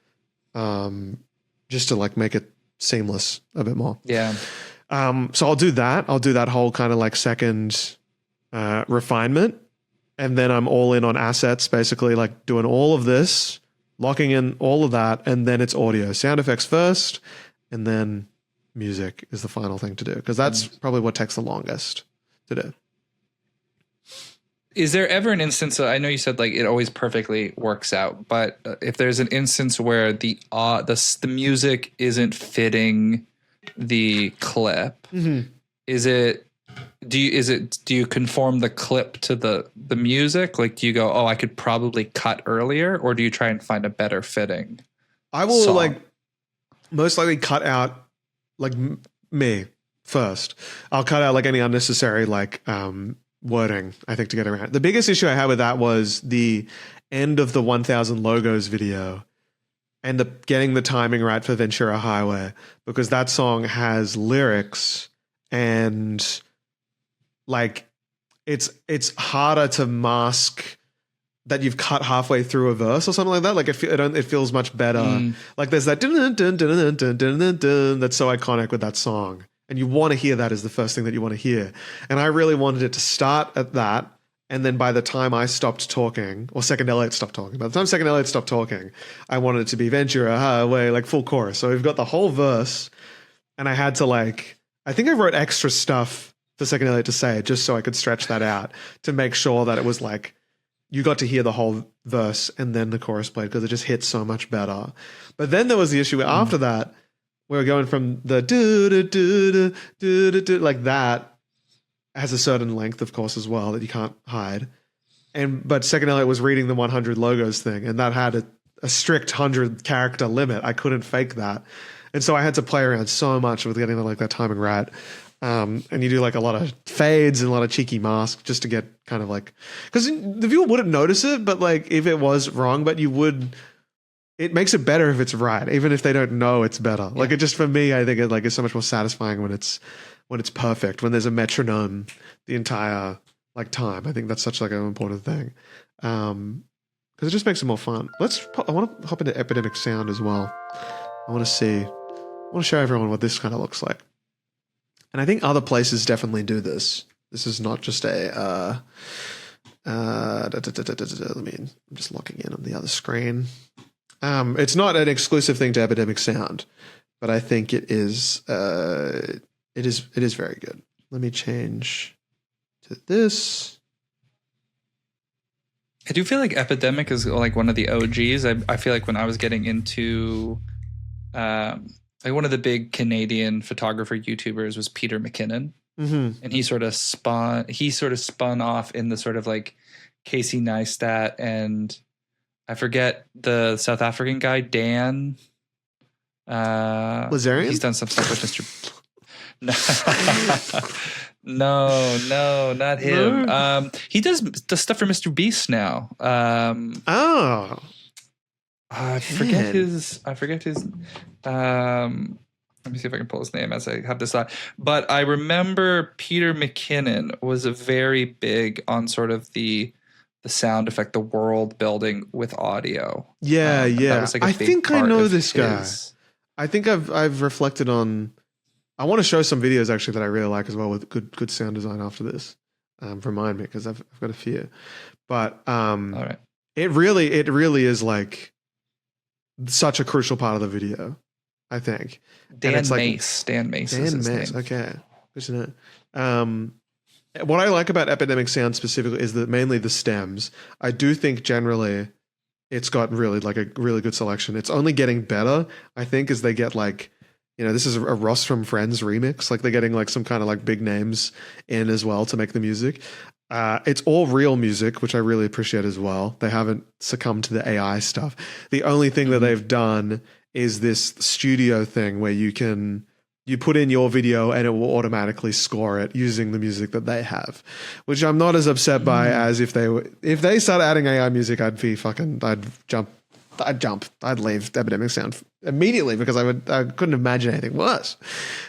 just to like make it seamless a bit more. Yeah. So I'll do that. I'll do that whole kind of like second refinement, and then I'm all in on assets, basically like doing all of this, locking in all of that, and then it's audio, sound effects first, and then music is the final thing to do, because that's probably what takes the longest to do. Is there ever an instance? I know you said like it always perfectly works out, but if there's an instance where the music isn't fitting the clip, do you conform the clip to the music? Like, do you go, oh, I could probably cut earlier, or do you try and find a better fitting? I will song? like most likely cut out like me first. I'll cut out like any unnecessary like wording, I think, to get around. The biggest issue I had with that was the end of the 1000 Logos video and getting the timing right for Ventura Highway, because that song has lyrics and like it's harder to mask that you've cut halfway through a verse or something like that. Like it feels much better. Like there's that dun dun dun dun dun dun dun dun that's so iconic with that song. And you want to hear that as the first thing that you want to hear. And I really wanted it to start at that. And then by the time I stopped talking, or Second Elliot stopped talking, by the time Second Elliot stopped talking, I wanted it to be Ventura Highway, like full chorus. So we've got the whole verse. And I had to like, I think I wrote extra stuff for Second Elliot to say just so I could stretch that out to make sure that it was like, you got to hear the whole verse and then the chorus played, because it just hit so much better. But then there was the issue after that, we were going from the do do do do do do like that has a certain length, of course, as well, that you can't hide. But Second Elliot was reading the 100 Logos thing, and that had a strict 100 character limit. I couldn't fake that, and so I had to play around so much with getting like that timing right. And you do like a lot of fades and a lot of cheeky masks just to get kind of like, because the viewer wouldn't notice it, but like if it was wrong, but you would. It makes it better if it's right, even if they don't know it's better. Like it just, for me, I think it like is so much more satisfying when it's perfect, when there's a metronome the entire like time. I think that's such like an important thing, because it just makes it more fun. I want to hop into Epidemic sound as well. I want to show everyone what this kind of looks like, and I think other places definitely do this. This is not just a. I'm just locking in on the other screen. It's not an exclusive thing to Epidemic Sound, but I think it is very good. Let me change to this. I do feel like Epidemic is like one of the OGs. I feel like when I was getting into like one of the big Canadian photographer YouTubers was Peter McKinnon. And he sort of spun off in the sort of like Casey Neistat, and I forget the South African guy, Dan. Lazarian? He's done some stuff with Mr. No, not him. No. He does the stuff for Mr. Beast now. I forget his. Let me see if I can pull his name as I have this thought. But I remember Peter McKinnon was a very big on sort of the sound effect, the world building with audio. Yeah. Like I think I know this guy. his. I think I've reflected on. I want to show some videos actually that I really like as well with good sound design after this. Remind me, because I've got a few. But All right. it really is like such a crucial part of the video, I think. Dan Mace is his name. Okay. Good to know. What I like about Epidemic Sound specifically is that mainly the stems. I do think generally it's got really like a really good selection. It's only getting better, I think, as they get like, this is a Ross from Friends remix. Like they're getting like some kind of like big names in as well to make the music. It's all real music, which I really appreciate as well. They haven't succumbed to the AI stuff. The only thing that they've done is this studio thing where you put in your video and it will automatically score it using the music that they have, which I'm not as upset by as if they started adding AI music, I'd jump. I'd leave Epidemic Sound immediately because I couldn't imagine anything worse.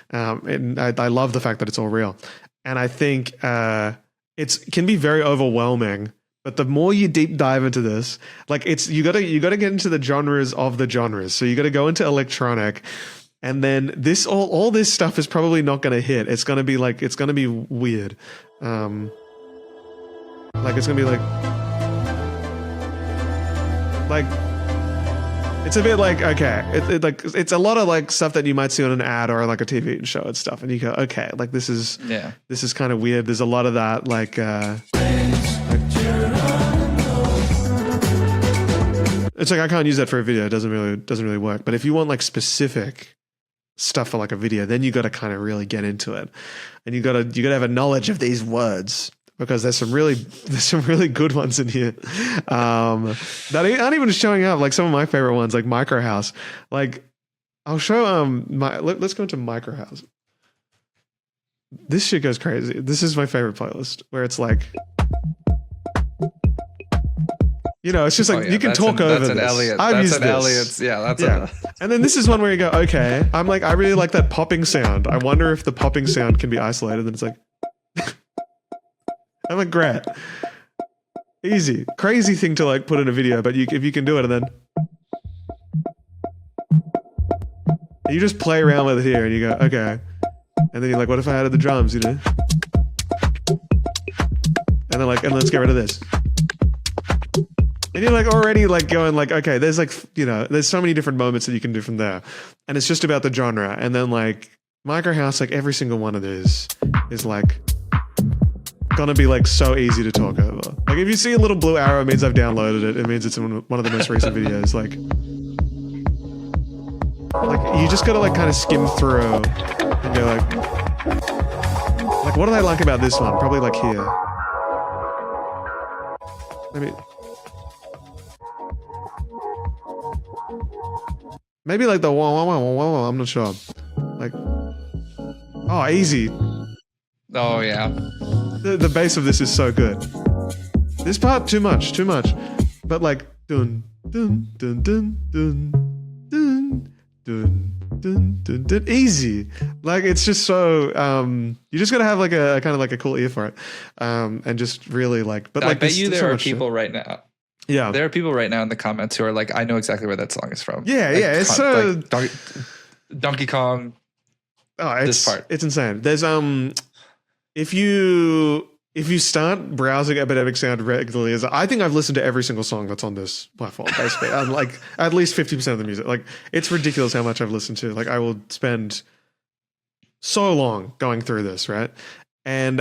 And I love the fact that it's all real. And I think it can be very overwhelming. But the more you deep dive into this, like you gotta get into the genres of the genres. So you gotta go into electronic, and then all this stuff is probably not gonna hit. It's gonna be weird. It's gonna be like it's a bit like, okay, it's a lot of like stuff that you might see on an ad or like a TV show and stuff, and you go, okay, like this is kind of weird. There's a lot of that it's like I can't use that for a video. It doesn't really work. But if you want like specific stuff for like a video, then you got to kind of really get into it, and you got to have a knowledge of these words, because there's some really good ones in here that aren't even showing up. Like some of my favorite ones, like Micro House. Like I'll show let's go into Micro House. This shit goes crazy. This is my favorite playlist, where it's like, it's just like you can talk over this. Elliot. I've used this. Elliot's. And then this is one where you go, okay, I'm like, I really like that popping sound. I wonder if the popping sound can be isolated. Then it's like, I'm like, great, easy, crazy thing to like put in a video, but if you can do it, and then you just play around with it here, and you go, okay, and then you're like, what if I added the drums, and then like, and let's get rid of this. And you're like already like going like, okay, there's like, there's so many different moments that you can do from there. And it's just about the genre. And then like Micro House, like every single one of these is like gonna be like so easy to talk over. Like if you see a little blue arrow, it means I've downloaded it. It means it's in one of the most recent videos. Like you just gotta like kind of skim through and go like what do I like about this one? Probably like here. Maybe like the wah, wah, wah, wah, wah, I'm not sure. Like, oh, easy. Oh yeah. The bass of this is so good. This part too much. But like dun dun dun dun dun dun dun dun dun dun, easy. Like it's just so you just gotta have like a kind of like a cool ear for it, and just really like. But like, I bet you there are people right now. Yeah, there are people right now in the comments who are like, I know exactly where that song is from. Yeah, like, it's so like Donkey Kong. Oh, this part. It's insane. There's if you start browsing Epidemic Sound regularly, I think I've listened to every single song that's on this platform. Basically, I'm like at least 50% of the music. Like it's ridiculous how much I've listened to. Like I will spend so long going through this, right? And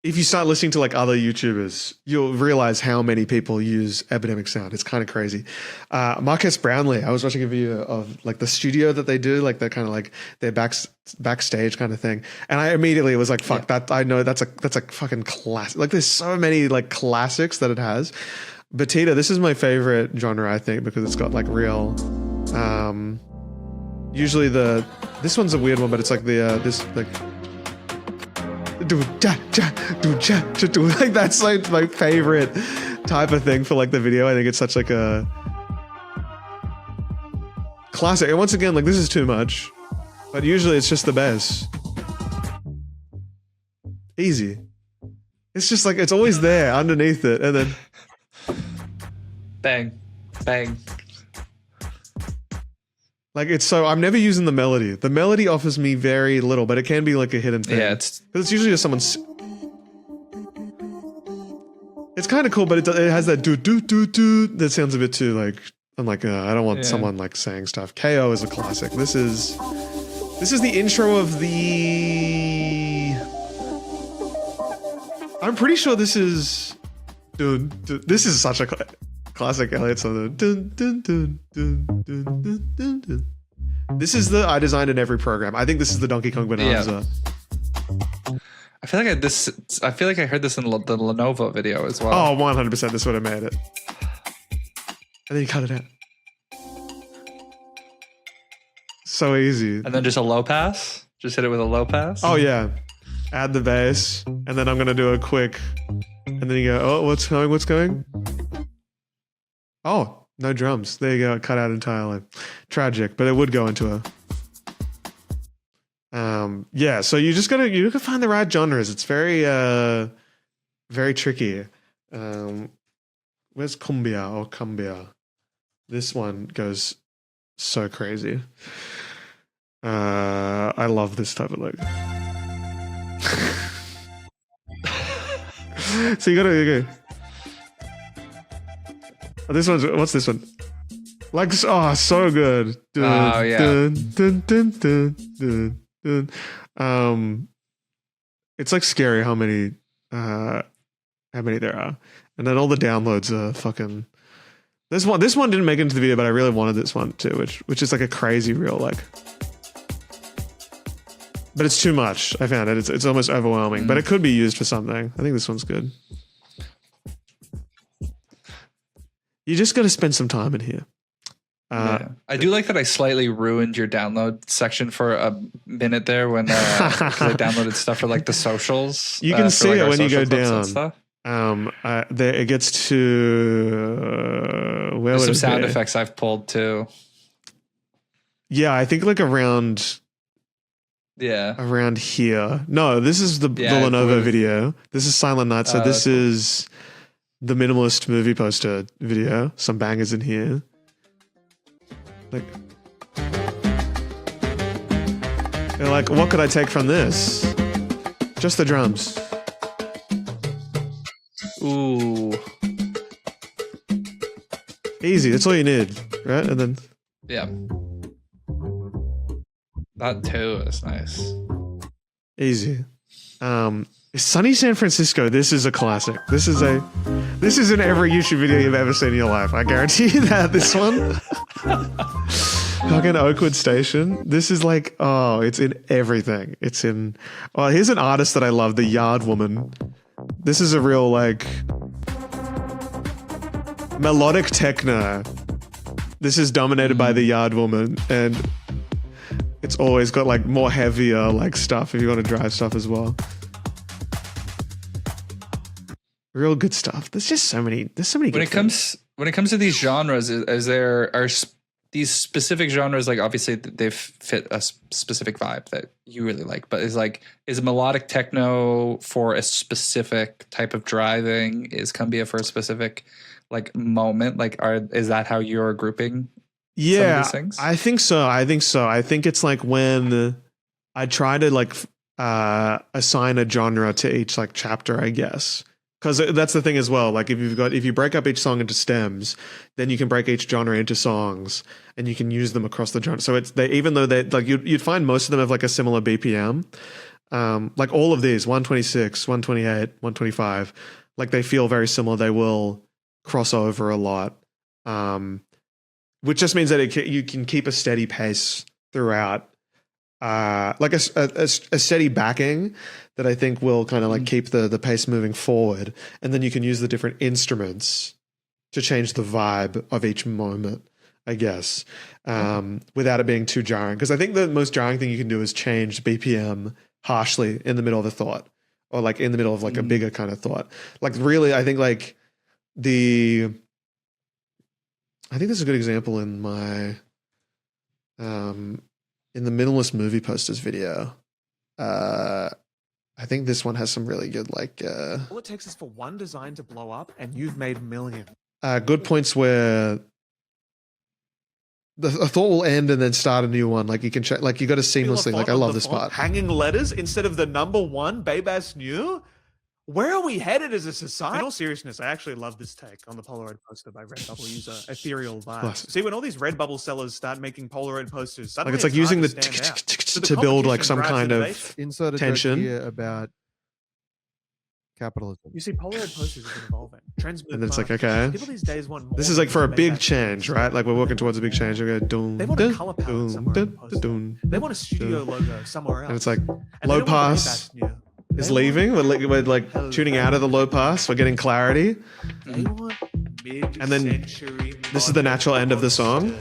if you start listening to like other YouTubers, you'll realize how many people use Epidemic Sound. It's kind of crazy. Marcus Brownlee, I was watching a video of like the studio that they do, like that kind of like their backstage kind of thing. And I immediately was like, fuck that. I know that's a fucking classic. Like there's so many like classics that it has. Batida, this is my favorite genre, I think, because it's got like real, usually this one's a weird one, but it's like this like, like that's like my favorite type of thing for like the video. I think it's such like a classic. And once again, like this is too much, but usually it's just the bass. Easy. It's just like it's always there underneath it, and then bang, bang. Like it's so I'm never using the melody. The melody offers me very little, but it can be like a hidden thing. Yeah, it's usually just someone's. It's kind of cool, but it has that do do do do that sounds a bit too like I'm like I don't want someone like saying stuff. KO is a classic. This is the intro of the. I'm pretty sure this is. Dude, this is such a classic Elliot song. Dun, dun, dun, dun, dun, dun, dun, dun. This is the I designed in every program. I think this is the Donkey Kong Bonanza. I feel like I heard this in the Lenovo video as well. Oh, 100%. This would have made it. And then you cut it out. So easy. And then just a low pass. Just hit it with a low pass. Oh yeah. Add the bass, and then I'm gonna do a quick, and then you go, oh, what's going? What's going? Oh, no drums. There you go. Cut out entirely. Tragic, but it would go into a. Yeah. So you gotta find the right genres. It's very very tricky. Where's cumbia or cumbia? This one goes so crazy. I love this type of like. So you gotta go. Oh, this one's what's this one? Like so good. Dun, oh yeah. Dun, dun, dun, dun, dun, dun. It's like scary how many there are, and then all the downloads are fucking. This one didn't make it into the video, but I really wanted this one too, which is like a crazy real like. But it's too much. I found it. It's almost overwhelming. But it could be used for something. I think this one's good. You just got to spend some time in here. Yeah. I do like that I slightly ruined your download section for a minute there when 'cause I downloaded stuff for like the socials. You can see like, it when you go down. There it gets to where There's would some it sound be? effects I've pulled too. Yeah, I think like around here. No, this is the Lenovo video. This is Silent Night. So this is the minimalist movie poster video. Some bangers in here. Like, they're like, what could I take from this? Just the drums. Ooh. Easy. That's all you need, right? And then that too is nice. Easy. Sunny San Francisco. This is a classic. This is in every YouTube video you've ever seen in your life. I guarantee you that. This one. Fucking Oakwood Station. This is like, it's in everything. It's in. Oh, here's an artist that I love, the Yard Woman. This is a real like melodic techno. This is dominated by the Yard Woman, and it's always got like more heavier like stuff if you want to drive stuff as well. Real good stuff. There's just so many. There's so many. When it comes to these genres, are these specific genres, like obviously they fit a specific vibe that you really like, but is melodic techno for a specific type of driving? Is cumbia for a specific like moment? Like is that how you're grouping? Yeah, some of these things? I think so. I think it's like when I try to like assign a genre to each like chapter, I guess. Because that's the thing as well. Like if you break up each song into stems, then you can break each genre into songs, and you can use them across the genre. So even though they like you'd find most of them have like a similar BPM, like all of these 126, 128, 125, like they feel very similar. They will cross over a lot, which just means that you can keep a steady pace throughout. Like a steady backing that I think will kind of like keep the pace moving forward, and then you can use the different instruments to change the vibe of each moment, I guess, without it being too jarring. Because I think the most jarring thing you can do is change BPM harshly in the middle of a thought, or like in the middle of like a bigger kind of thought. Like really, I think like I think there's a good example in my in the minimalist movie posters video. I think this one has some really good like All it takes is for one design to blow up and you've made millions. good points where a thought will end and then start a new one. Like you can check, like you got to seamlessly. Like I love this part. Hanging letters instead of the number one, Babe-ass new. Where are we headed as a society? In all seriousness, I actually love this take on the Polaroid poster by Redbubble user Ethereal Vibes. Classic. See, when all these Redbubble sellers start making Polaroid posters, Like suddenly it's like using the the to build like some kind of Insert a tension. joke here about capitalism. You see, Polaroid posters have been evolving. Trends move And it's like, fast. okay. People these days want more This is like for a than big Babe-ass change, right? Like we're working towards a big change. We go dun, They want a dun, color palette dun, somewhere on dun, the poster. dun, They want a studio logo somewhere else. and it's like And they low don't want pass. Babe-ass new. is leaving. We're like tuning out of the low pass. We're getting clarity. They want And then mid-century this is the natural end of the song.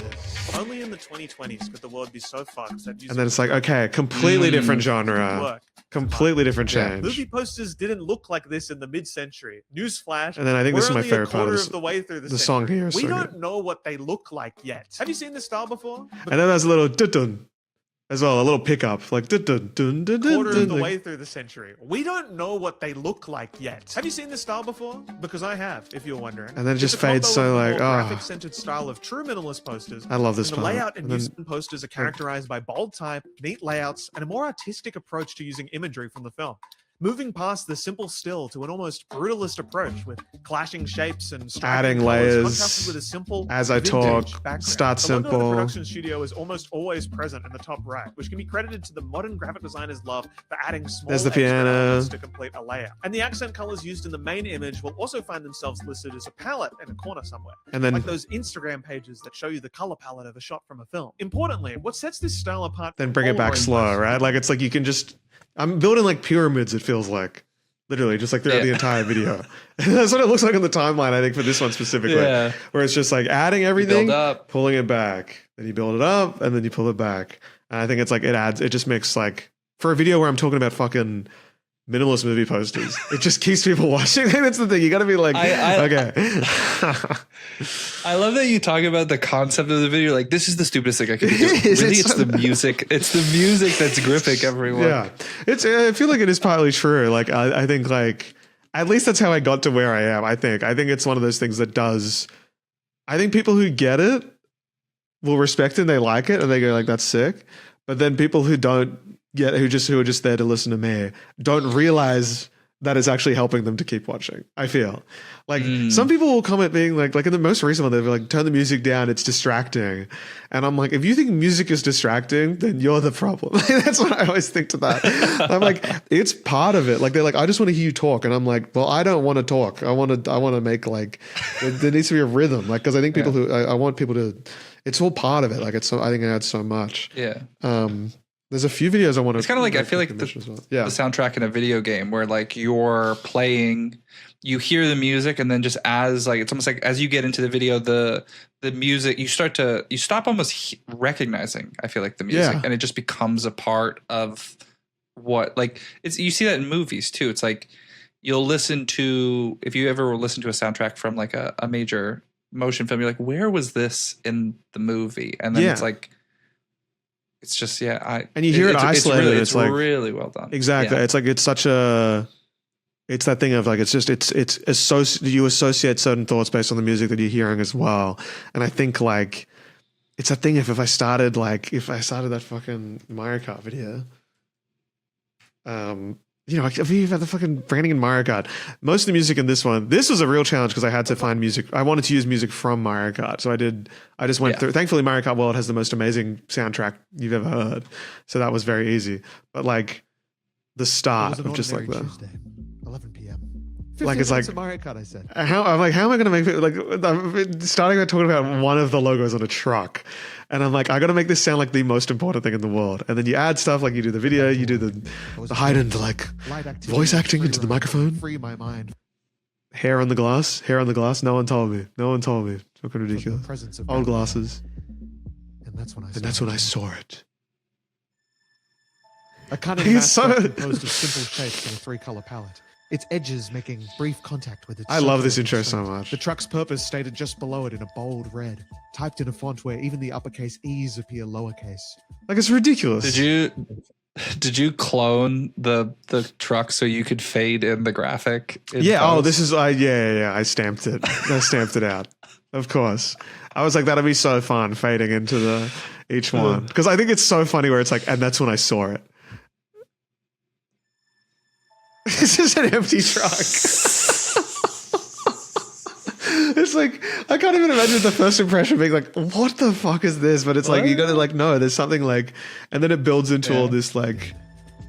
Only in the 2020s could the world be so fucked that And then it's like, okay, completely different genre. work. Completely different change. Movie posters didn't look like this in the mid-century. Newsflash. And then I think this is we're my only favorite a part quarter of of the way through the century. song here. Is We so don't good. know what they look like yet. Have you seen this style before? And then there's a little dun as well, a little pickup, like dun dun dun dun dun. Quarter of the like- way through the century. We don't know what they look like yet. Have you seen this style before? Because I have, if you're wondering. And then it It's just a combo fades of so the like, more oh, graphic-centered style of true minimalist posters. I love this And the part. layout and And then- use of posters are characterized by bold type, neat layouts, and a more artistic approach to using imagery from the film. Moving past the simple still to an almost brutalist approach with clashing shapes and striking Adding colours layers contrasted with a simple as I vintage talk, background. start The logo of simple. the production studio is almost always present in the top right, which can be credited to the modern graphic designer's love for adding small There's the extra piano. elements to complete a layout. And the accent colors used in the main image will also find themselves listed as a palette in a corner somewhere, And then like those Instagram pages that show you the color palette of a shot from a film. Importantly, what sets this style apart then from bring it back Polaroid slow, posters- right? Like it's like you can just I'm building like pyramids, it feels like. Literally, just like throughout the entire video. That's what it looks like on the timeline, I think, for this one specifically. Yeah. Where it's just like adding everything, build up. pulling it back. Then you build it up, and then you pull it back. And I think it's like it just makes like, for a video where I'm talking about fucking minimalist movie posters, it just keeps people watching. I think that's the thing. You got to be like, okay. I love that you talk about the concept of the video. Like, this is the stupidest thing I could do. It is. Really, It's it's the music. It's the music that's gripping everyone. Yeah, I feel like it is partly true. Like I think like at least that's how I got to where I am. I think it's one of those things that does. I think people who get it will respect it and they like it and they go like that's sick. But then people who don't get who are just there to listen to me don't realize that it's actually helping them to keep watching. I feel like some people will comment being like in the most recent one, they'll be like, turn the music down, it's distracting. And I'm like, if you think music is distracting, then you're the problem. That's what I always think to that. I'm like, it's part of it. Like they're like, I just want to hear you talk. And I'm like, well, I don't want to talk. I want to make like, there needs to be a rhythm. Like, cause I think people I want people to, it's all part of it. Like it's so, I think it adds so much. Yeah. There's a few videos I want to. It's kind of like I feel like the soundtrack in a video game where like you're playing, you hear the music, and then just as like it's almost like as you get into the video, the music you stop almost recognizing. I feel like the music, and it just becomes a part of what like it's. You see that in movies too. It's like you'll listen to if you ever listen to a soundtrack from like a major motion film, you're like, where was this in the movie? And then it's like. It's just and you hear it isolated. It's like really well done. Exactly. Yeah. It's like it's that thing of like you associate certain thoughts based on the music that you're hearing as well. And I think like it's a thing if I started that fucking Mario Kart video, if you have the fucking branding in Mario Kart, most of the music in this was a real challenge because I had to find music. I wanted to use music from Mario Kart. So I just went through, thankfully Mario Kart World has the most amazing soundtrack you've ever heard. So that was very easy. But like the start of just like Tuesday, 11 p.m. Like it's like Mario Kart, I said. I'm like, how am I going to make it? Like, I'm starting by talking about one of the logos on a truck, and I'm like, I got to make this sound like the most important thing in the world. And then you add stuff like you do the video, you do the heightened like voice acting into the microphone. Free my mind. Hair on the glass. No one told me. Fucking ridiculous. Old glasses. And that's when I saw it. A cunning mask composed of simple shapes in a 3-color palette. Its edges making brief contact with its. I love this intro so much. The truck's purpose stated just below it in a bold red, typed in a font where even the uppercase E's appear lowercase. Like it's ridiculous. Did you clone the truck so you could fade in the graphic? This is I stamped it. I stamped it out. Of course. I was like, that'd be so fun fading into each one because I think it's so funny where it's like, and that's when I saw it. This is an empty truck. It's like, I can't even imagine the first impression being like, what the fuck is this? But it's like, you gotta like, no, there's something like, and then it builds into all this like,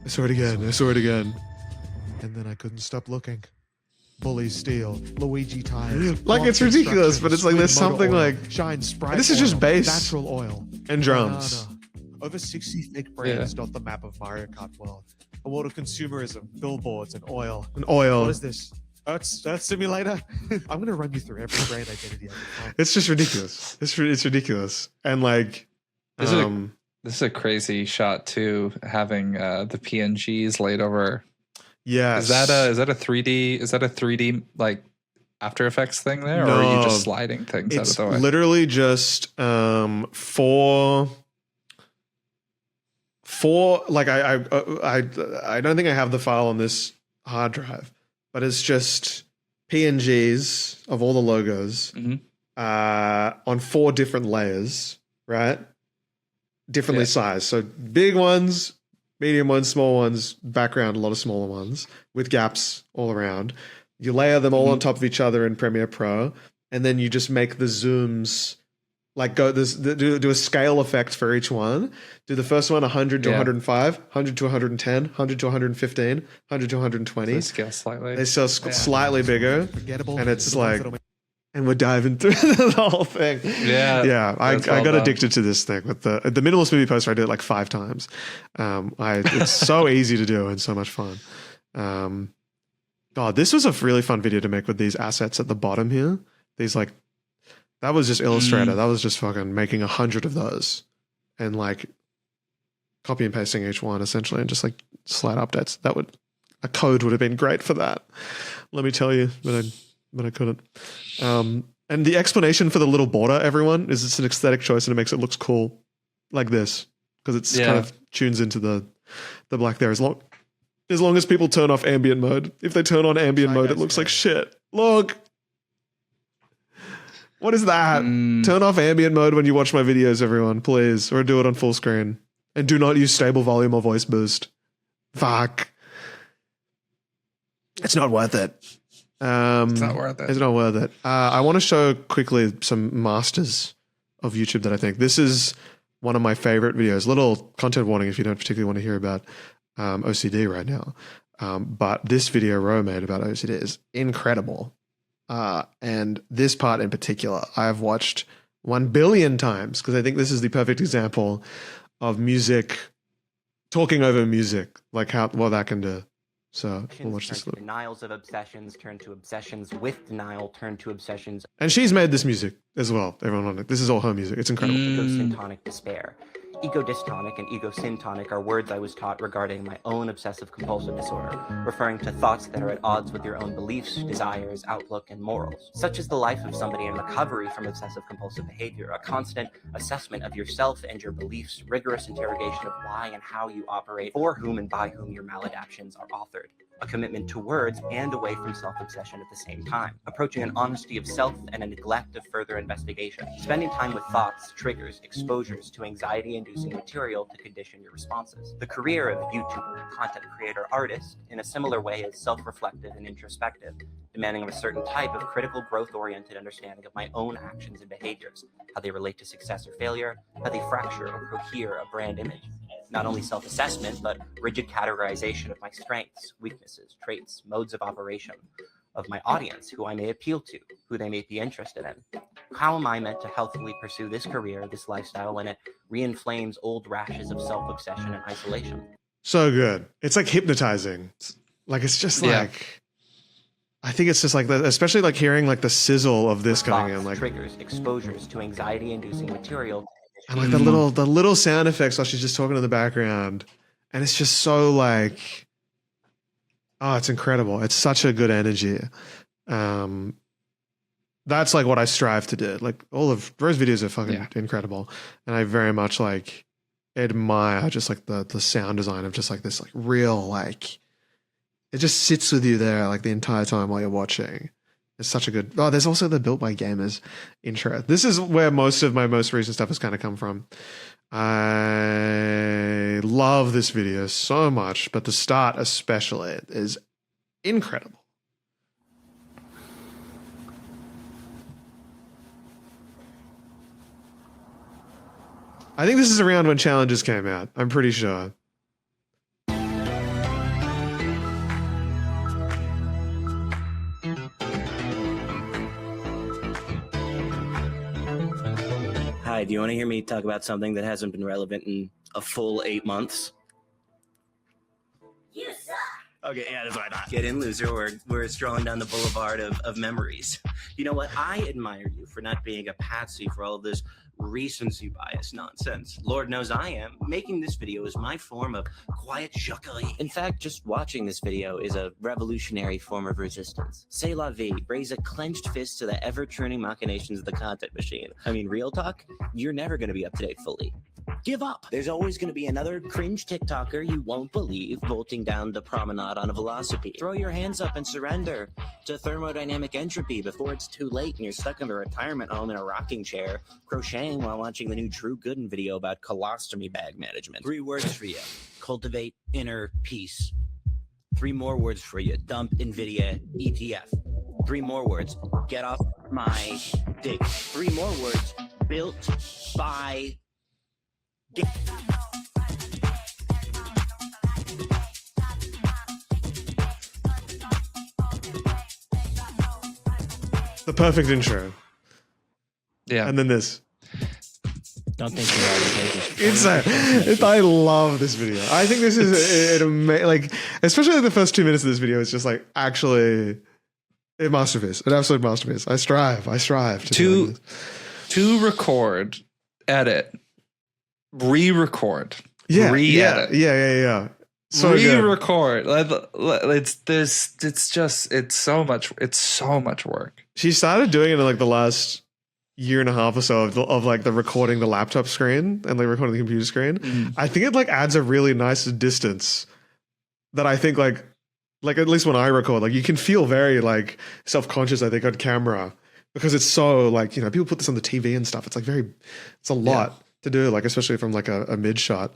I saw it again. And then I couldn't stop looking. Bully steel, Luigi tires. Like it's ridiculous, but it's like, there's something oil, like, shine sprite this is just oil, bass. Natural oil. And drums. Over 60 fake brands dot the map of Mario Kart World. A world of consumerism, billboards, and oil. And oil. What is this? Earth Simulator? I'm gonna run you through every brand identity I can find. It's just ridiculous. It's ridiculous. And like, This is a crazy shot too, having the PNGs laid over. yes. Is that a 3D? Is that a 3D like After Effects thing there, or are you No. just sliding things out of It's the way? literally just four like I don't think I have the file on this hard drive, but it's just PNGs of all the logos Mhm. on 4 different layers, right? Differently Yeah. sized. So big ones, medium ones, small ones, background, a lot of smaller ones with gaps all around. You layer them all on top of each other in Premiere Pro, and then you just make the zooms like do a scale effect for each one. Do the first one 100 to Yeah. 105, 100 to 110, 100 to 115, 100 to 120. They scale slightly. They sell slightly bigger, Forgettable. and it's the ones like, that'll make- and we're diving through the whole thing. Yeah, I that's well got done. addicted to this thing with the minimalist movie poster. I did it like 5 times. It's so easy to do and so much fun. God, this was a really fun video to make with these assets at the bottom here. These like, that was just Illustrator. That was just fucking making 100 of those and like copy and pasting each one essentially and just like slight updates. A code would have been great for that. Let me tell you, but I couldn't. And the explanation for the little border, everyone, is it's an aesthetic choice and it makes it looks cool like this because it's kind of tunes into the black there. As long as people turn off ambient mode. If they turn on ambient mode, it looks like shit. Look. What is that? Turn off ambient mode when you watch my videos, everyone, please. Or do it on full screen. And do not use stable volume or voice boost. Fuck. It's not worth it. It's not worth it. It's not worth it. I want to show quickly some masters of YouTube that I think. This is one of my favorite videos. Little content warning if you don't particularly want to hear about OCD right now. But this video Ro made about OCD is incredible. And this part in particular, I have watched 1 billion times because I think this is the perfect example of music, talking over music, like what that can do. So we'll watch this. Denials of obsessions turn to obsessions with denial turn to obsessions. And she's made this music as well. Everyone on it. This is all her music. It's incredible. Ego-syntonic despair. Ego-dystonic and ego-syntonic are words I was taught regarding my own obsessive-compulsive disorder, referring to thoughts that are at odds with your own beliefs, desires, outlook, and morals. Such is the life of somebody in recovery from obsessive-compulsive behavior, a constant assessment of yourself and your beliefs, rigorous interrogation of why and how you operate, for whom and by whom your maladaptions are authored. A commitment towards and away from self-obsession at the same time, approaching an honesty of self and a neglect of further investigation, spending time with thoughts, triggers, exposures to anxiety-inducing material to condition your responses. The career of YouTuber, content creator, artist, in a similar way is self-reflective and introspective, demanding of a certain type of critical growth-oriented understanding of my own actions and behaviors, how they relate to success or failure, how they fracture or cohere a brand image. Not only self-assessment, but rigid categorization of my strengths, weaknesses, traits, modes of operation, of my audience, who I may appeal to, who they may be interested in. How am I meant to healthily pursue this career, this lifestyle, when it re-inflames old rashes of self-obsession and isolation? So good. It's like hypnotizing. Like it's just like, I think it's just like that, especially like hearing like the sizzle of this coming in, like triggers, exposures to anxiety-inducing material. and like the little sound effects while she's just talking in the background, and it's just so like, oh, it's incredible. It's such a good energy. That's like what I strive to do. Like all of Ro's videos are fucking incredible, and I very much like admire just like the sound design of just like this like real like, it just sits with you there like the entire time while you're watching. It's such a good. Oh, there's also the Built by Gamers intro. This is where most of my most recent stuff has kind of come from. I love this video so much, but the start especially is incredible. I think this is around when challenges came out. I'm pretty sure. Hi, do you want to hear me talk about something that hasn't been relevant in a full 8 months? You Okay, yeah, that's what I thought. Get in, loser. We're strolling down the boulevard of memories. You know what? I admire you for not being a patsy for all of this recency bias nonsense. Lord knows I am. Making this video is my form of quiet jacquerie. In fact, just watching this video is a revolutionary form of resistance. C'est la vie. Raise a clenched fist to the ever-churning machinations of the content machine. I mean, real talk, you're never going to be up to date fully. Give up. There's always going to be another cringe TikToker you won't believe bolting down the promenade on a velocipede. Throw your hands up and surrender to thermodynamic entropy before it's too late and you're stuck in a retirement home in a rocking chair, crocheting while watching the new Drew Gooden video about colostomy bag management. 3 words for you. Cultivate inner peace. 3 more words for you. Dump NVIDIA ETF. 3 more words. Get off my dick. 3 more words. Built by... The perfect intro. Yeah. And then this. Don't think about it. I love this video. I think this is like, especially the first 2 minutes of this video. It's just like actually a masterpiece, an absolute masterpiece. I strive to record, edit, re-record, re-edit, yeah. So re-record. It's so much work. She started doing it in like the last year and a half or so of like the recording the laptop screen and like recording the computer screen. I think it like adds a really nice distance that I think like at least when I record, like you can feel very like self-conscious, I think, on camera, because it's so like, you know, people put this on the TV and stuff. It's like it's a lot to do, like especially from like a mid shot.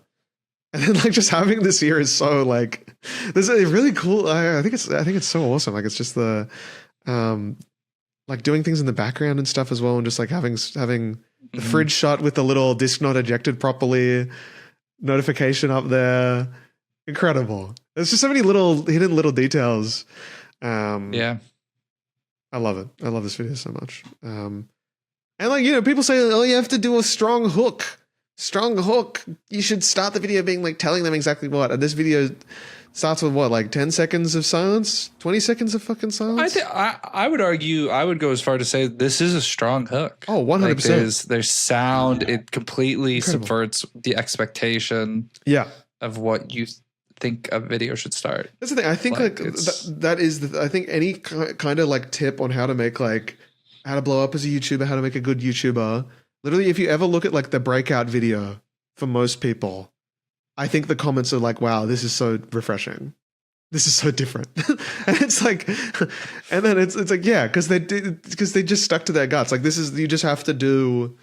And then like just having this here is so like, this is really cool. I think it's so awesome. Like it's just the like doing things in the background and stuff as well, and just like having the fridge shot with the little disc not ejected properly notification up there. Incredible. There's just so many hidden little details. I love it. I love this video so much. And like, you know, people say, oh, you have to do a strong hook. You should start the video being like telling them exactly what. And this video starts with what, like 10 seconds of silence, 20 seconds of fucking silence. I would argue, I would go as far to say this is a strong hook. Oh, 100%. Like there's sound. It completely subverts the expectation of what you think a video should start. That's the thing. I think like that is I think any kind of like tip on how to make like how to blow up as a YouTuber, how to make a good YouTuber. Literally, if you ever look at like the breakout video for most people, I think the comments are like, wow, this is so refreshing. This is so different. And it's like, and then it's like, yeah, because they just stuck to their guts. Like you just have to do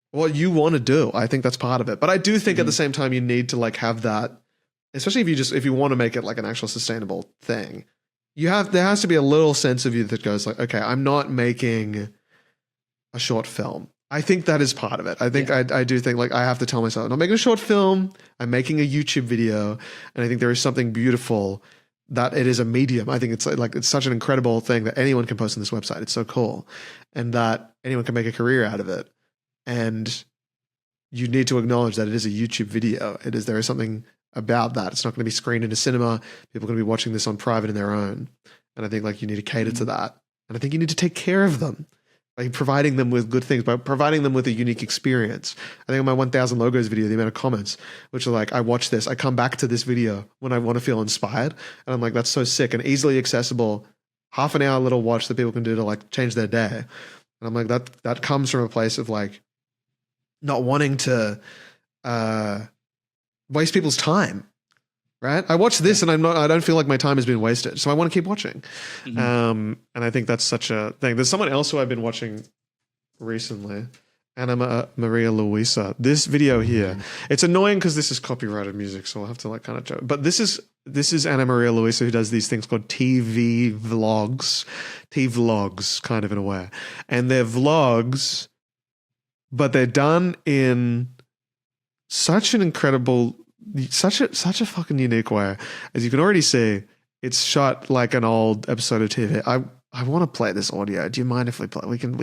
what you want to do. I think that's part of it. But I do think at the same time, you need to like have that, especially if you want to make it like an actual sustainable thing. There has to be a little sense of you that goes like, okay, I'm not making a short film. I think that is part of it. I think I do think like I have to tell myself, I'm not making a short film, I'm making a YouTube video. And I think there is something beautiful that it is a medium. I think it's like it's such an incredible thing that anyone can post on this website. It's so cool. And that anyone can make a career out of it. And you need to acknowledge that it is a YouTube video. There is something about that. It's not going to be screened in a cinema. People are going to be watching this on private in their own. And I think like you need to cater to that. And I think you need to take care of them by providing them with good things, by providing them with a unique experience. I think on my 1000 logos video, the amount of comments, which are like, I watch this, I come back to this video when I want to feel inspired. And I'm like, that's so sick and easily accessible. Half an hour little watch that people can do to like change their day. And I'm like, that comes from a place of like not wanting to waste people's time. Right? I watch this and I don't feel like my time has been wasted. So I want to keep watching. And I think that's such a thing. There's someone else who I've been watching recently, AnnaMariaLuisa. This video here, it's annoying because this is copyrighted music, so I'll have to like kind of joke. But this is AnnaMariaLuisa who does these things called TV vlogs kind of in a way. And they're vlogs, but they're done in such an incredible, such a fucking unique way. As you can already see, it's shot like an old episode of TV. I want to play this audio. Do you mind if we play? We can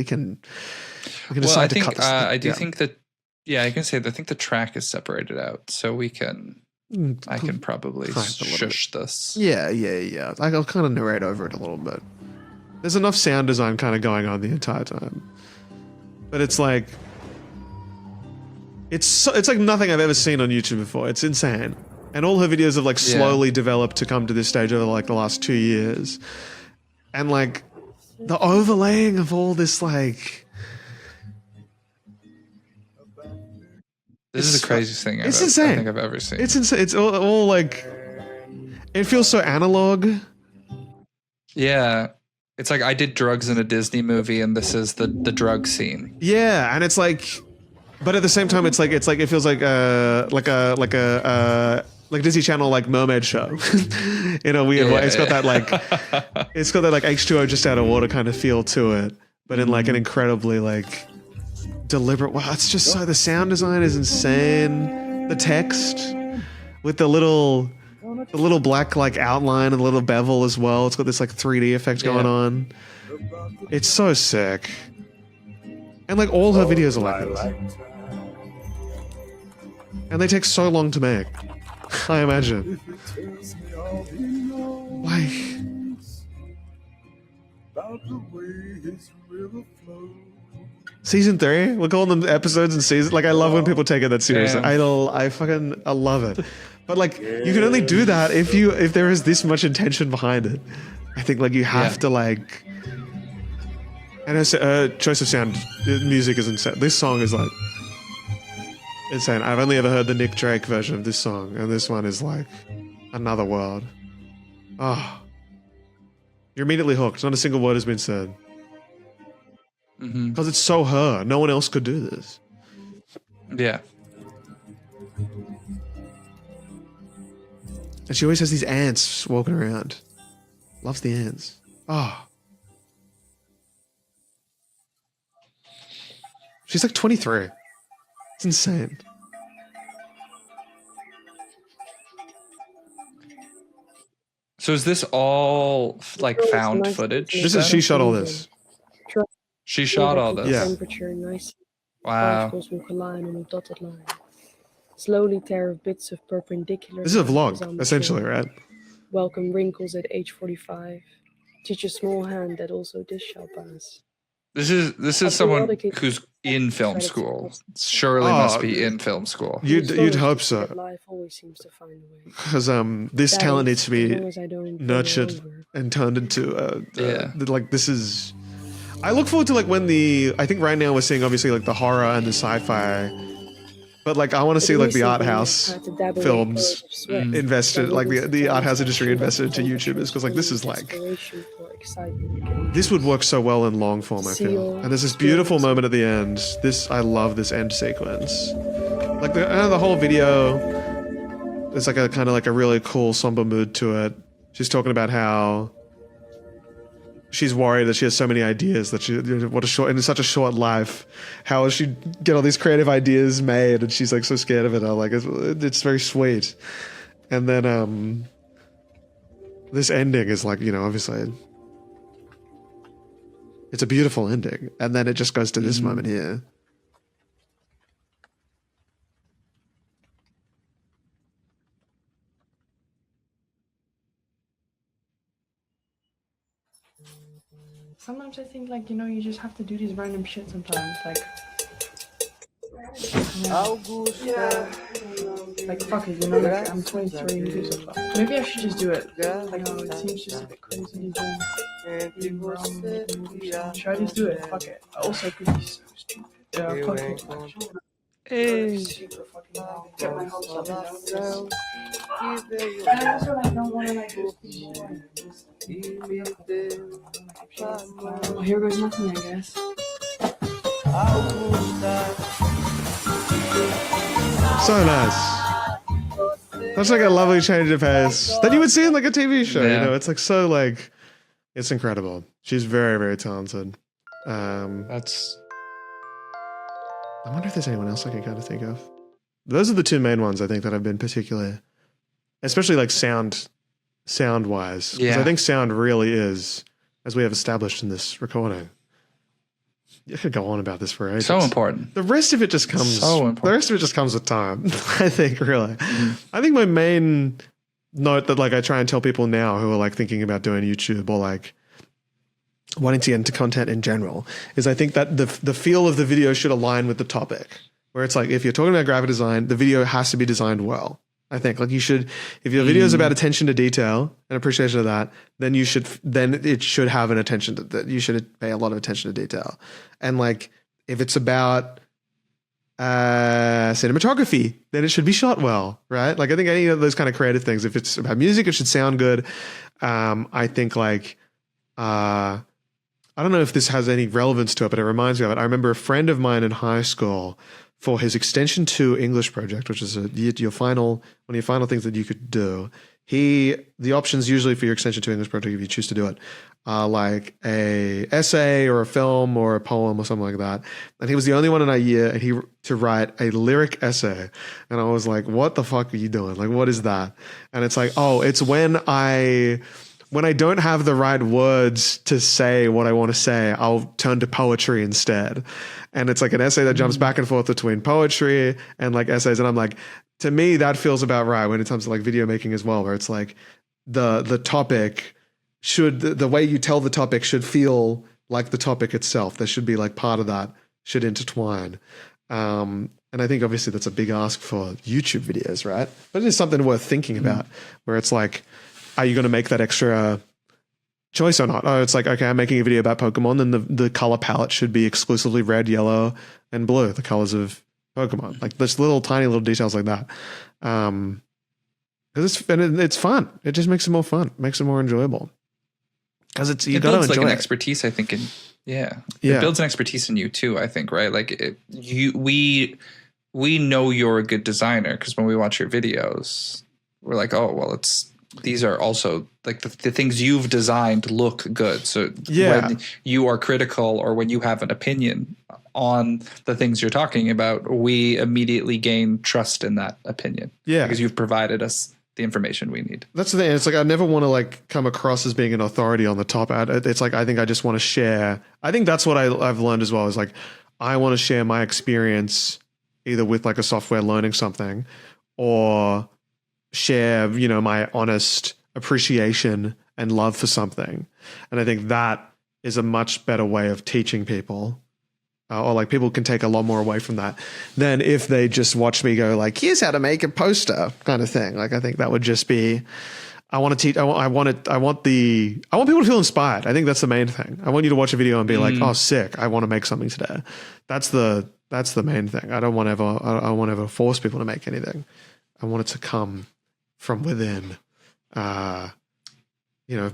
decide to cut this. I do think that. Yeah, I can say that I think the track is separated out, so we can I can probably shush this. Yeah. I'll kind of narrate over it a little bit. There's enough sound design kind of going on the entire time. But it's like... It's like nothing I've ever seen on YouTube before. It's insane. And all her videos have like slowly developed to come to this stage over like the last 2 years. And like the overlaying of all this like... This is the craziest thing I think I've ever seen. It's insane. It's all like... It feels so analog. Yeah. It's like I did drugs in a Disney movie and this is the drug scene. Yeah, and it's like... But at the same time, it feels like Disney Channel like mermaid show, in a weird way. It's got that like H2O just out of water kind of feel to it, but in like an incredibly like deliberate. Wow, it's just so the sound design is insane. The text with the little black like outline and the little bevel as well. It's got this like 3D effect going on. It's so sick, and like all her videos are like this. And they take so long to make, I imagine. Like... Season 3? We're calling them episodes and seasons. Like, I love when people take it that seriously. I love it. But like, you can only do that if there is this much intention behind it. I think like you have to like... And her choice of sound, music is insane. This song is like... insane. I've only ever heard the Nick Drake version of this song, and this one is like another world. Oh. You're immediately hooked. Not a single word has been said. Because it's so her. No one else could do this. Yeah. And she always has these ants walking around. Loves the ants. Oh. She's like 23. It's insane. So is this all like found footage? She shot all this. She shot all this. Yeah. Temperature nice. Wow. Particles will collide on a dotted line. Slowly tear off bits of perpendicular. This is a vlog, essentially, right? Welcome wrinkles at age 45. Teach a small hand that also this shall pass. This is someone who's in film school. Surely must be in film school. You'd hope so. Life always seems to find a way. Because this talent needs to be nurtured and turned into like this is. I look forward to like when I think right now we're seeing obviously like the horror and the sci-fi, but like I want to see like the art house films invested, like the art house industry invested into YouTubers, because like this is like this would work so well in long form, I feel. And there's this beautiful moment at the end. I love this end sequence. Like the whole video, there's like a kind of like a really cool somber mood to it. She's talking about how she's worried that she has so many ideas that in such a short life, how will she get all these creative ideas made? And she's like so scared of it. I'm like, it's very sweet. And then this ending is like, obviously it's a beautiful ending. And then it just goes to this moment here. Sometimes I think like, you just have to do these random shit sometimes. Like, like fuck it, like I'm 23 and do some fuck. Maybe I should just do it. Like, it seems just a bit crazy. Should I just do it? Fuck it. Also, it could be so stupid. Yeah, fuck it. Hey. Super fucking long. Get my hopes up, And I also like don't want to like do well, here goes nothing, I guess. So nice. That's like a lovely change of pace that you would see in like a TV show. Yeah. It's like so like, it's incredible. She's very, very talented. That's. I wonder if there's anyone else I can kind of think of. Those are the two main ones I think that have been particularly, especially like sound wise. Yeah. I think sound really is, as we have established in this recording, You could go on about this for ages. So important. The rest of it just comes. So important. The rest of it just comes with time. I think, really. I think my main note that like I try and tell people now who are like thinking about doing YouTube or like wanting to get into content in general is I think that the feel of the video should align with the topic. Where it's like if you're talking about graphic design, the video has to be designed well. I think like you should, if your video is about attention to detail and appreciation of that, then it should have an attention to that. You should pay a lot of attention to detail. And like, if it's about cinematography, then it should be shot well, right? Like I think any of those kind of creative things, if it's about music, it should sound good. I think like, I don't know if this has any relevance to it, but it reminds me of it. I remember a friend of mine in high school for his Extension 2 English project, which is one of your final things that you could do. The options usually for your Extension 2 English project, if you choose to do it, are like a essay or a film or a poem or something like that. And he was the only one in our year to write a lyric essay. And I was like, what the fuck are you doing? Like, what is that? And it's like, oh, it's when I don't have the right words to say what I want to say, I'll turn to poetry instead. And it's like an essay that jumps back and forth between poetry and like essays. And I'm like, to me, that feels about right when it comes to like video making as well, where it's like the topic the way you tell the topic should feel like the topic itself. There should be like part of that should intertwine. And I think obviously that's a big ask for YouTube videos, right? But it is something worth thinking about where it's like, are you going to make that extra choice or not? Oh, it's like, okay, I'm making a video about Pokemon, then the color palette should be exclusively red, yellow, and blue, the colors of Pokemon. Like there's tiny little details like that. Because it's fun. It just makes it more fun, makes it more enjoyable. Because you got to enjoy like an it. expertise, I think. It builds an expertise in you too, I think, right? Like we know you're a good designer because when we watch your videos, we're like, oh, well, these are also like the things you've designed look good. So when you are critical or when you have an opinion on the things you're talking about, we immediately gain trust in that opinion. Yeah. Because you've provided us the information we need. That's the thing. It's like, I never want to like come across as being an authority on the top. It's like, I think I just want to share. I think that's what I've learned as well is like, I want to share my experience either with like a software learning something or share, my honest appreciation and love for something. And I think that is a much better way of teaching people. Or like people can take a lot more away from that than if they just watch me go like, here's how to make a poster kind of thing. Like, I think that would just be, I want to teach, I want people to feel inspired. I think that's the main thing. I want you to watch a video and be like, oh, sick. I want to make something today. That's the main thing. I don't want to ever force people to make anything. I want it to come from within,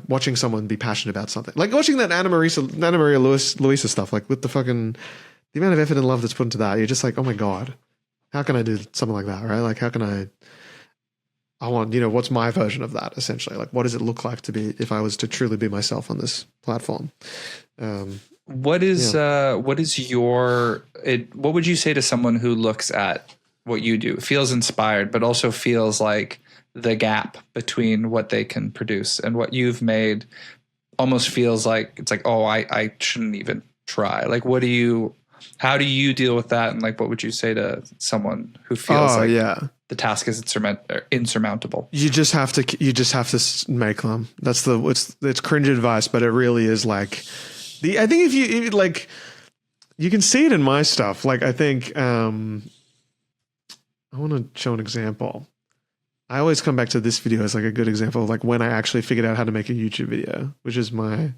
watching someone be passionate about something. Like watching that AnnaMariaLuisa stuff, like with the amount of effort and love that's put into that, you're just like, oh my God, how can I do something like that, right? Like how can I want, what's my version of that essentially? Like what does it look like to be, if I was to truly be myself on this platform? What would you say to someone who looks at what you do, feels inspired, but also feels like the gap between what they can produce and what you've made almost feels like it's like, oh, I shouldn't even try. Like, how do you deal with that? And like, what would you say to someone who feels the task is insurmountable? You just have to make them. It's cringe advice, but it really is like I think if you like, you can see it in my stuff. Like, I think, I want to show an example. I always come back to this video as like a good example of like when I actually figured out how to make a YouTube video, which is my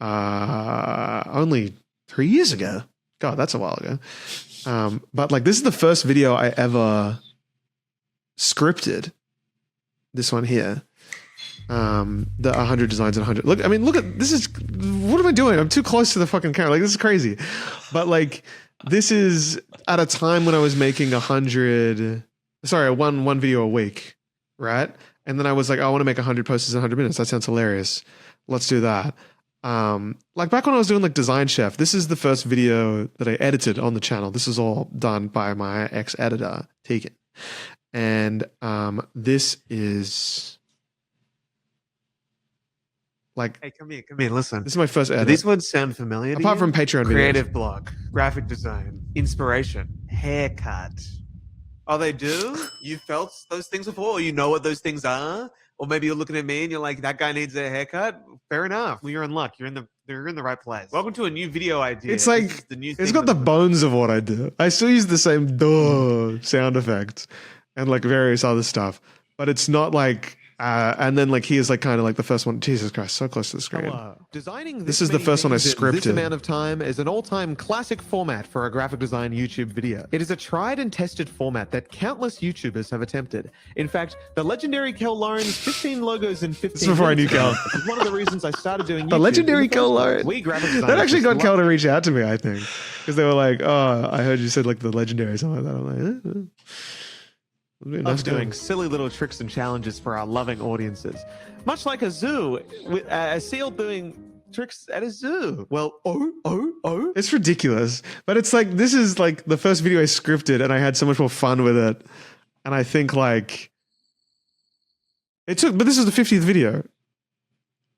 only 3 years ago. God, that's a while ago. But like this is the first video I ever scripted. This one here. The 100 designs in 100. Look at this is, what am I doing? I'm too close to the fucking camera. Like this is crazy. But like this is at a time when I was making one video a week, right? And then I was like, I want to make 100 posters in 100 minutes. That sounds hilarious. Let's do that. Like back when I was doing like Design Chef, this is the first video that I edited on the channel. This is all done by my ex-editor, Tegan. And this is Like, Hey, come here, listen. this is my first Do edit. these words sound familiar to Apart you? from Patreon videos. Creative block, graphic design, inspiration, haircut. Oh, they do? You felt those things before? Or you know what those things are? Or maybe you're looking at me and you're like, that guy needs a haircut? Fair enough. Well, you're in luck. You're in the right place. Welcome to a new video idea. It's like, This is the new it's thing got the that's- bones of what I do. I still use the same duh sound effects and like various other stuff, but it's not like, and then like here's like kind of like the first one. Jesus Christ, so close to the screen. Designing This is the many first one I things in this scripted. amount of time is an all-time classic format for a graphic design YouTube video. It is a tried and tested format that countless YouTubers have attempted. In fact, the legendary Kel Lauren's 15 logos in 15 This is before I knew Kel. is one of the reasons I started doing YouTube. The legendary in the Kel first place. Lauren. We graphic designers That actually got just Kel love- to reach out to me, I think, because they were like, "Oh, I heard you said like the legendary or something like that." I'm like, It'd be a Love nice doing guy. silly little tricks and challenges for our loving audiences. Much like a zoo, with a seal doing tricks at a zoo. Well, It's ridiculous, but it's like this is like the first video I scripted, and I had so much more fun with it. And I think like it took, but this is the 50th video,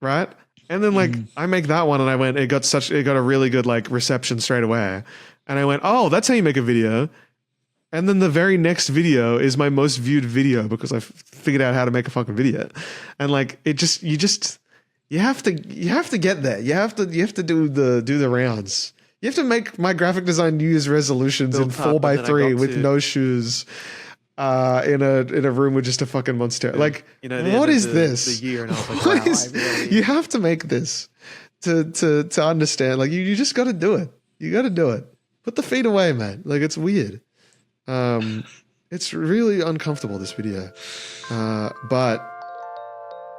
right? And then like I make that one, and I went, it got a really good like reception straight away, and I went, oh, that's how you make a video. And then the very next video is my most viewed video because I figured out how to make a fucking video, and like you have to get there. You have to do the rounds. You have to make my graphic design New Year's resolutions in Built up, and then I 4x3 got with to- no shoes, in a room with just a fucking monster. Like, you know, the what end of is the- this? the year, and I was like, What wow, is- I really- You have to make this to understand. Like, you just got to do it. You got to do it. Put the feet away, man. Like, it's weird. It's really uncomfortable, this video, but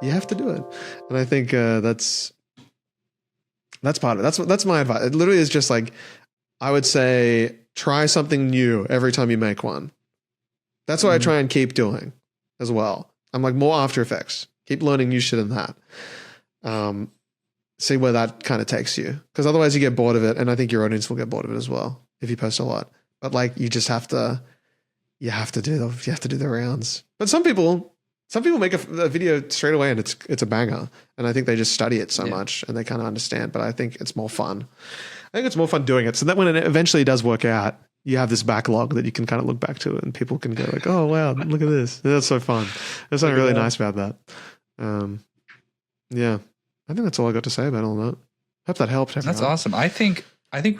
you have to do it. And I think that's part of it. That's my advice. It literally is just like, I would say, try something new every time you make one. That's what I try and keep doing as well. I'm like more After Effects. Keep learning new shit in that. See where that kind of takes you, because otherwise you get bored of it, and I think your audience will get bored of it as well if you post a lot. But like, you just have to, do the rounds. But some people make a video straight away and it's a banger, and I think they just study it so much and they kind of understand. But I think it's more fun. I think it's more fun doing it, so that when it eventually does work out, you have this backlog that you can kind of look back to, and people can go like, "Oh wow, look at this! That's so fun." There's something really nice about that. Yeah, I think that's all I got to say about all that. Hope that helped. That's everyone. awesome. I think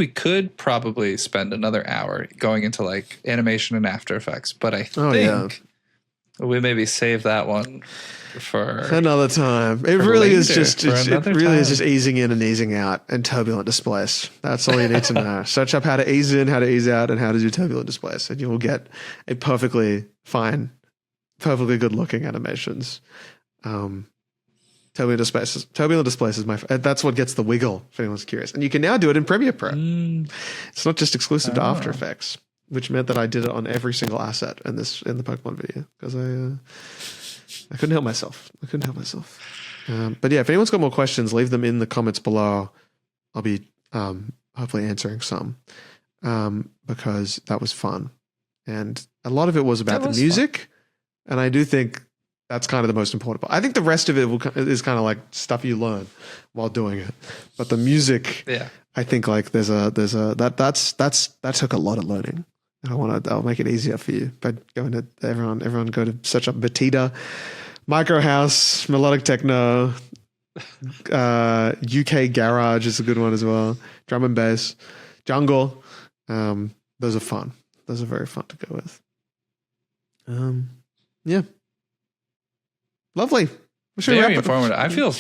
we could probably spend another hour going into like animation and After Effects, but I think we maybe save that one for another time. It for really is later, just for it another really is time. just easing in and easing out and turbulent displays. That's all you need to know. Search up how to ease in, how to ease out, and how to do turbulent displays, and you will get a perfectly fine, perfectly good looking animations. Turbulent displays is that's what gets the wiggle, if anyone's curious. And you can now do it in Premiere Pro. It's not just exclusive to After Effects, which meant that I did it on every single asset in the Pokemon video, because I couldn't help myself. But yeah, if anyone's got more questions, leave them in the comments below. I'll be hopefully answering some, because that was fun. And a lot of it was about the music. And I do think that's kind of the most important part. I think the rest of it is kind of like stuff you learn while doing it. But the music, I think like that took a lot of learning. I'll make it easier for you by going to everyone go to search up Batida, Micro House, Melodic Techno, UK Garage is a good one as well. Drum and Bass, Jungle. Those are fun. Those are very fun to go with. Yeah. Lovely. Very informative. I feel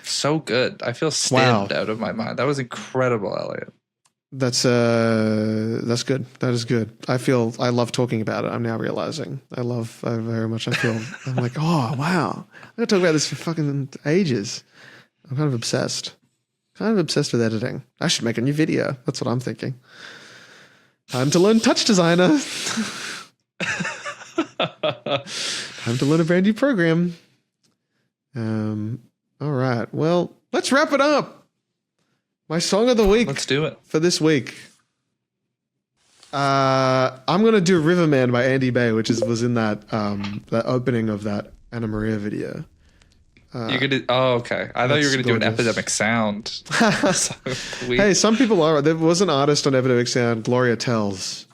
so good. I feel stemmed out of my mind. That was incredible, Elliot. That's good. That is good. I love talking about it. I'm now realizing I very much. I'm like, oh wow, I'm gonna talk about this for fucking ages. I'm kind of obsessed with editing. I should make a new video. That's what I'm thinking. Time to learn Touch Designer. Time to learn a brand new program. All right. Well, let's wrap it up. My song of the week. Let's do it. For this week. I'm gonna do Riverman by Andy Bay, which was in that opening of that Anna Maria video. You're gonna. Oh, okay. I thought you were gonna do an gorgeous. Epidemic sound. Hey, some people are. There was an artist on Epidemic Sound, Gloria Tells,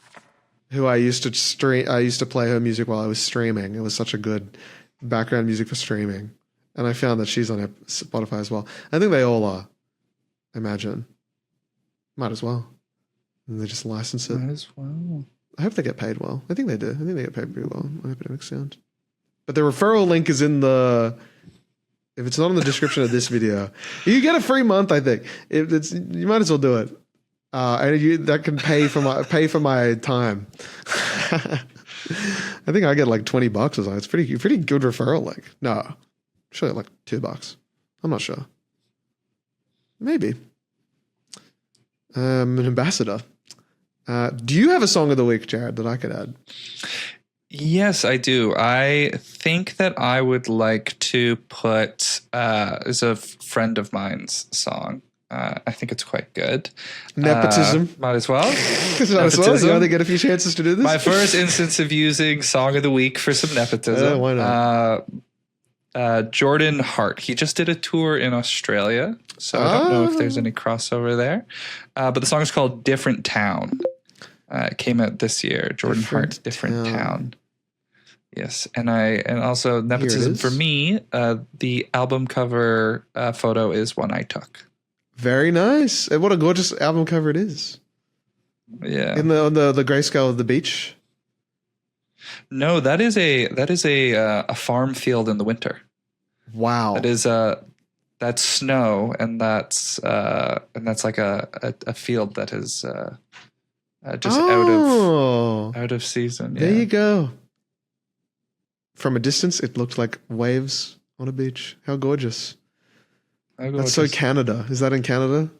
who I used to stream. I used to play her music while I was streaming. It was such a good background music for streaming, and I found that she's on Spotify as well. I think they all are. I imagine. Might as well. And they just license it. Might as well. I hope they get paid well. I think they do. I think they get paid pretty well on Epidemic Sound. But the referral link is in the. If it's not in the description of this video, you get a free month. I think you might as well do it, and that can pay for my time. I think I get like $20 or something. It's pretty good referral link. No, sure, like $2. I'm not sure. Maybe. An ambassador. Do you have a song of the week, Jared, that I could add? Yes, I do. I think that I would like to put is a friend of mine's song. I think it's quite good. Nepotism. Might as well. You only get a few chances to do this. My first instance of using song of the week for some nepotism. Why not? Jordan Hart. He just did a tour in Australia, so I don't know if there's any crossover there. But the song is called "Different Town." It came out this year. Jordan Hart, "Different Town." Yes, and also nepotism for me. The album cover photo is one I took. Very nice. And what a gorgeous album cover it is. Yeah. On the grayscale of the beach. No, that is a farm field in the winter. Wow. That's snow, and that's like a field that is just out of season. There you go. From a distance, it looked like waves on a beach. How gorgeous. That's so Canada. Is that in Canada?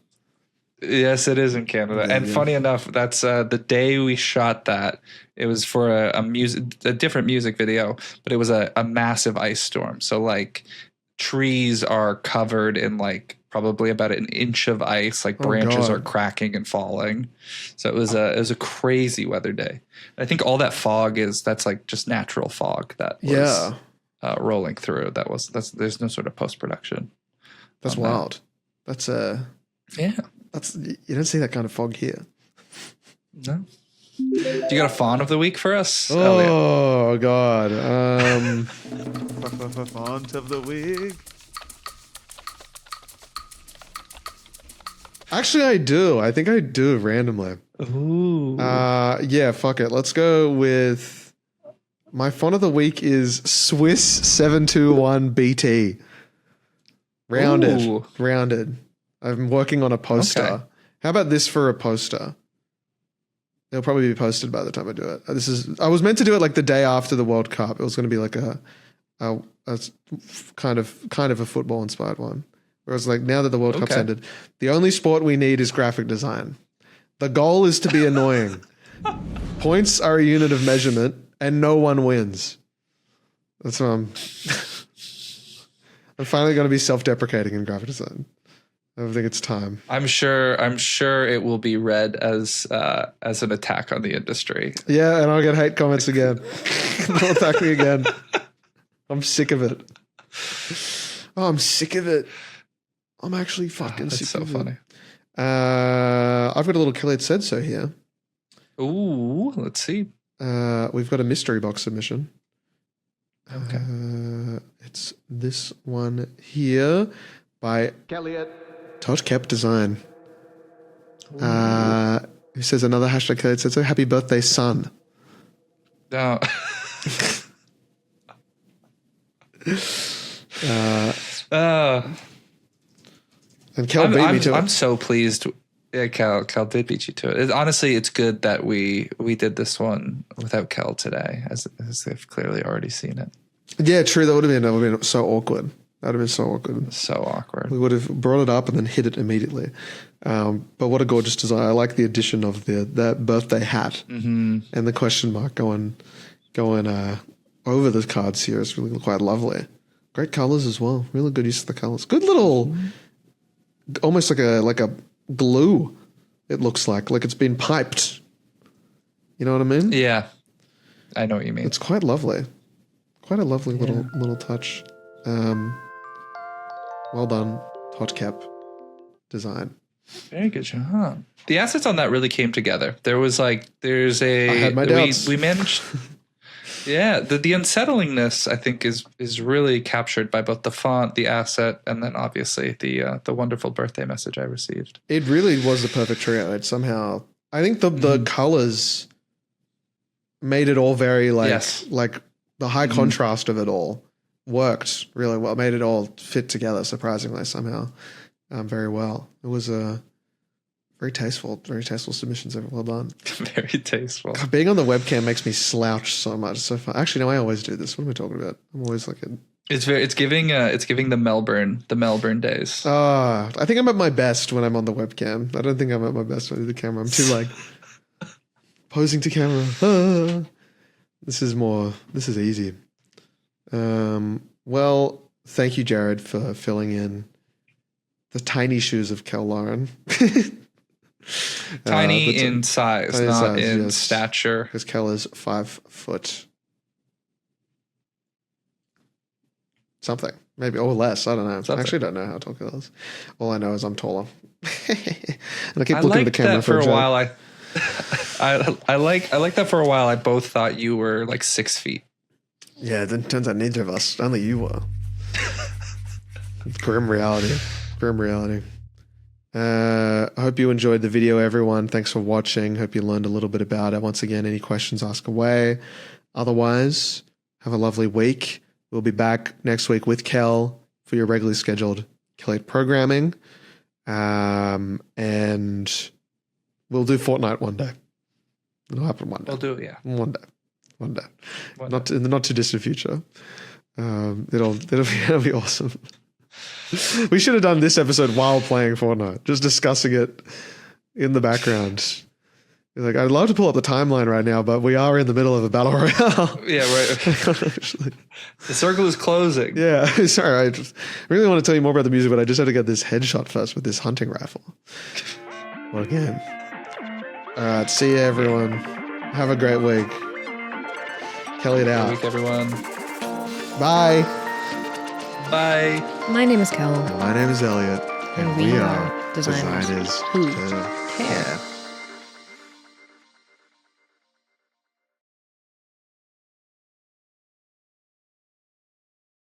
Yes, it is in Canada. And funny enough, that's the day we shot that. It was for a different music video, but it was a massive ice storm. So like trees are covered in like probably about an inch of ice, like branches are cracking and falling. So it was a crazy weather day. I think all that fog that's like just natural fog that was rolling through. There's no sort of post-production. That's wild. That's you don't see that kind of fog here. No. Do you got a fawn of the week for us? Oh, Elliot? God. Font of the week. Actually, I do. I think I do randomly. Ooh. Yeah, fuck it. Let's go with my font of the week is Swiss 721 BT. Rounded. I'm working on a poster. Okay. How about this for a poster? It'll probably be posted by the time I do it. I was meant to do it like the day after the World Cup. It was going to be like a kind of a football inspired one. Whereas like now that the World Cup's ended, the only sport we need is graphic design. The goal is to be annoying. Points are a unit of measurement, and no one wins. That's what I'm finally going to be self-deprecating in graphic design. I think it's time. I'm sure it will be read as an attack on the industry. Yeah, and I'll get hate comments again. They'll attack me again. I'm sick of it. Oh, I'm sick of it. I'm actually fucking sick of it. That's so funny. I've got a little kellitosaidso here. Ooh, let's see. We've got a mystery box submission. Okay. It's this one here by kelliot. Todd Kep Design. Who says another hashtag kellitosaidso, happy birthday, son. No. And Kel beat me to it. I'm so pleased. Yeah, Kel did beat you to it. Honestly, it's good that we did this one without Kel today, as they've clearly already seen it. Yeah, true. That would have been so awkward. That would have been so awkward. So awkward. We would have brought it up and then hit it immediately. But what a gorgeous design. I like the addition of that birthday hat and the question mark going over the cards here. It's really quite lovely. Great colors as well. Really good use of the colors. Good little, almost like a glue. It looks like it's been piped. You know what I mean? Yeah, I know what you mean. It's quite lovely. Quite a lovely little touch. Well done, Hot Cap Design. Very good job. The assets on that really came together. There's I had my doubts. We managed. Yeah, the unsettlingness I think is really captured by both the font, the asset, and then obviously the wonderful birthday message I received. It really was the perfect trio. It somehow, I think the colors made it all very like the high contrast of it all worked really well. Made it all fit together surprisingly somehow very well. It was a very tasteful submissions. Well done. Very tasteful. God, being on the webcam makes me slouch so much. So fun. Actually, no, I always do this. What am I talking about? I'm always like It's giving the Melbourne days. I think I'm at my best when I'm on the webcam. I don't think I'm at my best when I do the camera. I'm too like posing to camera. This is easy. Well, thank you, Jared, for filling in the tiny shoes of Kel Lauren. Tiny in size, not in stature. Because Kel is 5 foot something, maybe, or less. I don't know. I actually don't know how tall Kel is. All I know is I'm taller. And I keep looking at the camera for a while. I like that for a while. I both thought you were like 6 feet. Yeah, then turns out neither of us. Only you were. Grim reality. I hope you enjoyed the video, everyone. Thanks for watching. Hope you learned a little bit about it. Once again, any questions, ask away. Otherwise, have a lovely week. We'll be back next week with Kel for your regularly scheduled kelliot programming. And we'll do Fortnite one day. It'll happen one day. We'll do it, yeah. One day. Not in the not too distant future. It'll be awesome. We should have done this episode while playing Fortnite, just discussing it in the background. Like, I'd love to pull up the timeline right now, but we are in the middle of a battle royale. Yeah, right. Actually. The circle is closing. Yeah, sorry. I really want to tell you more about the music, but I just had to get this headshot first with this hunting rifle. Well, again. All right, see you, everyone. Have a great week. Kelliot out. Good week, everyone. Bye. Bye. My name is Kel. My name is Elliot. And we are designers who care.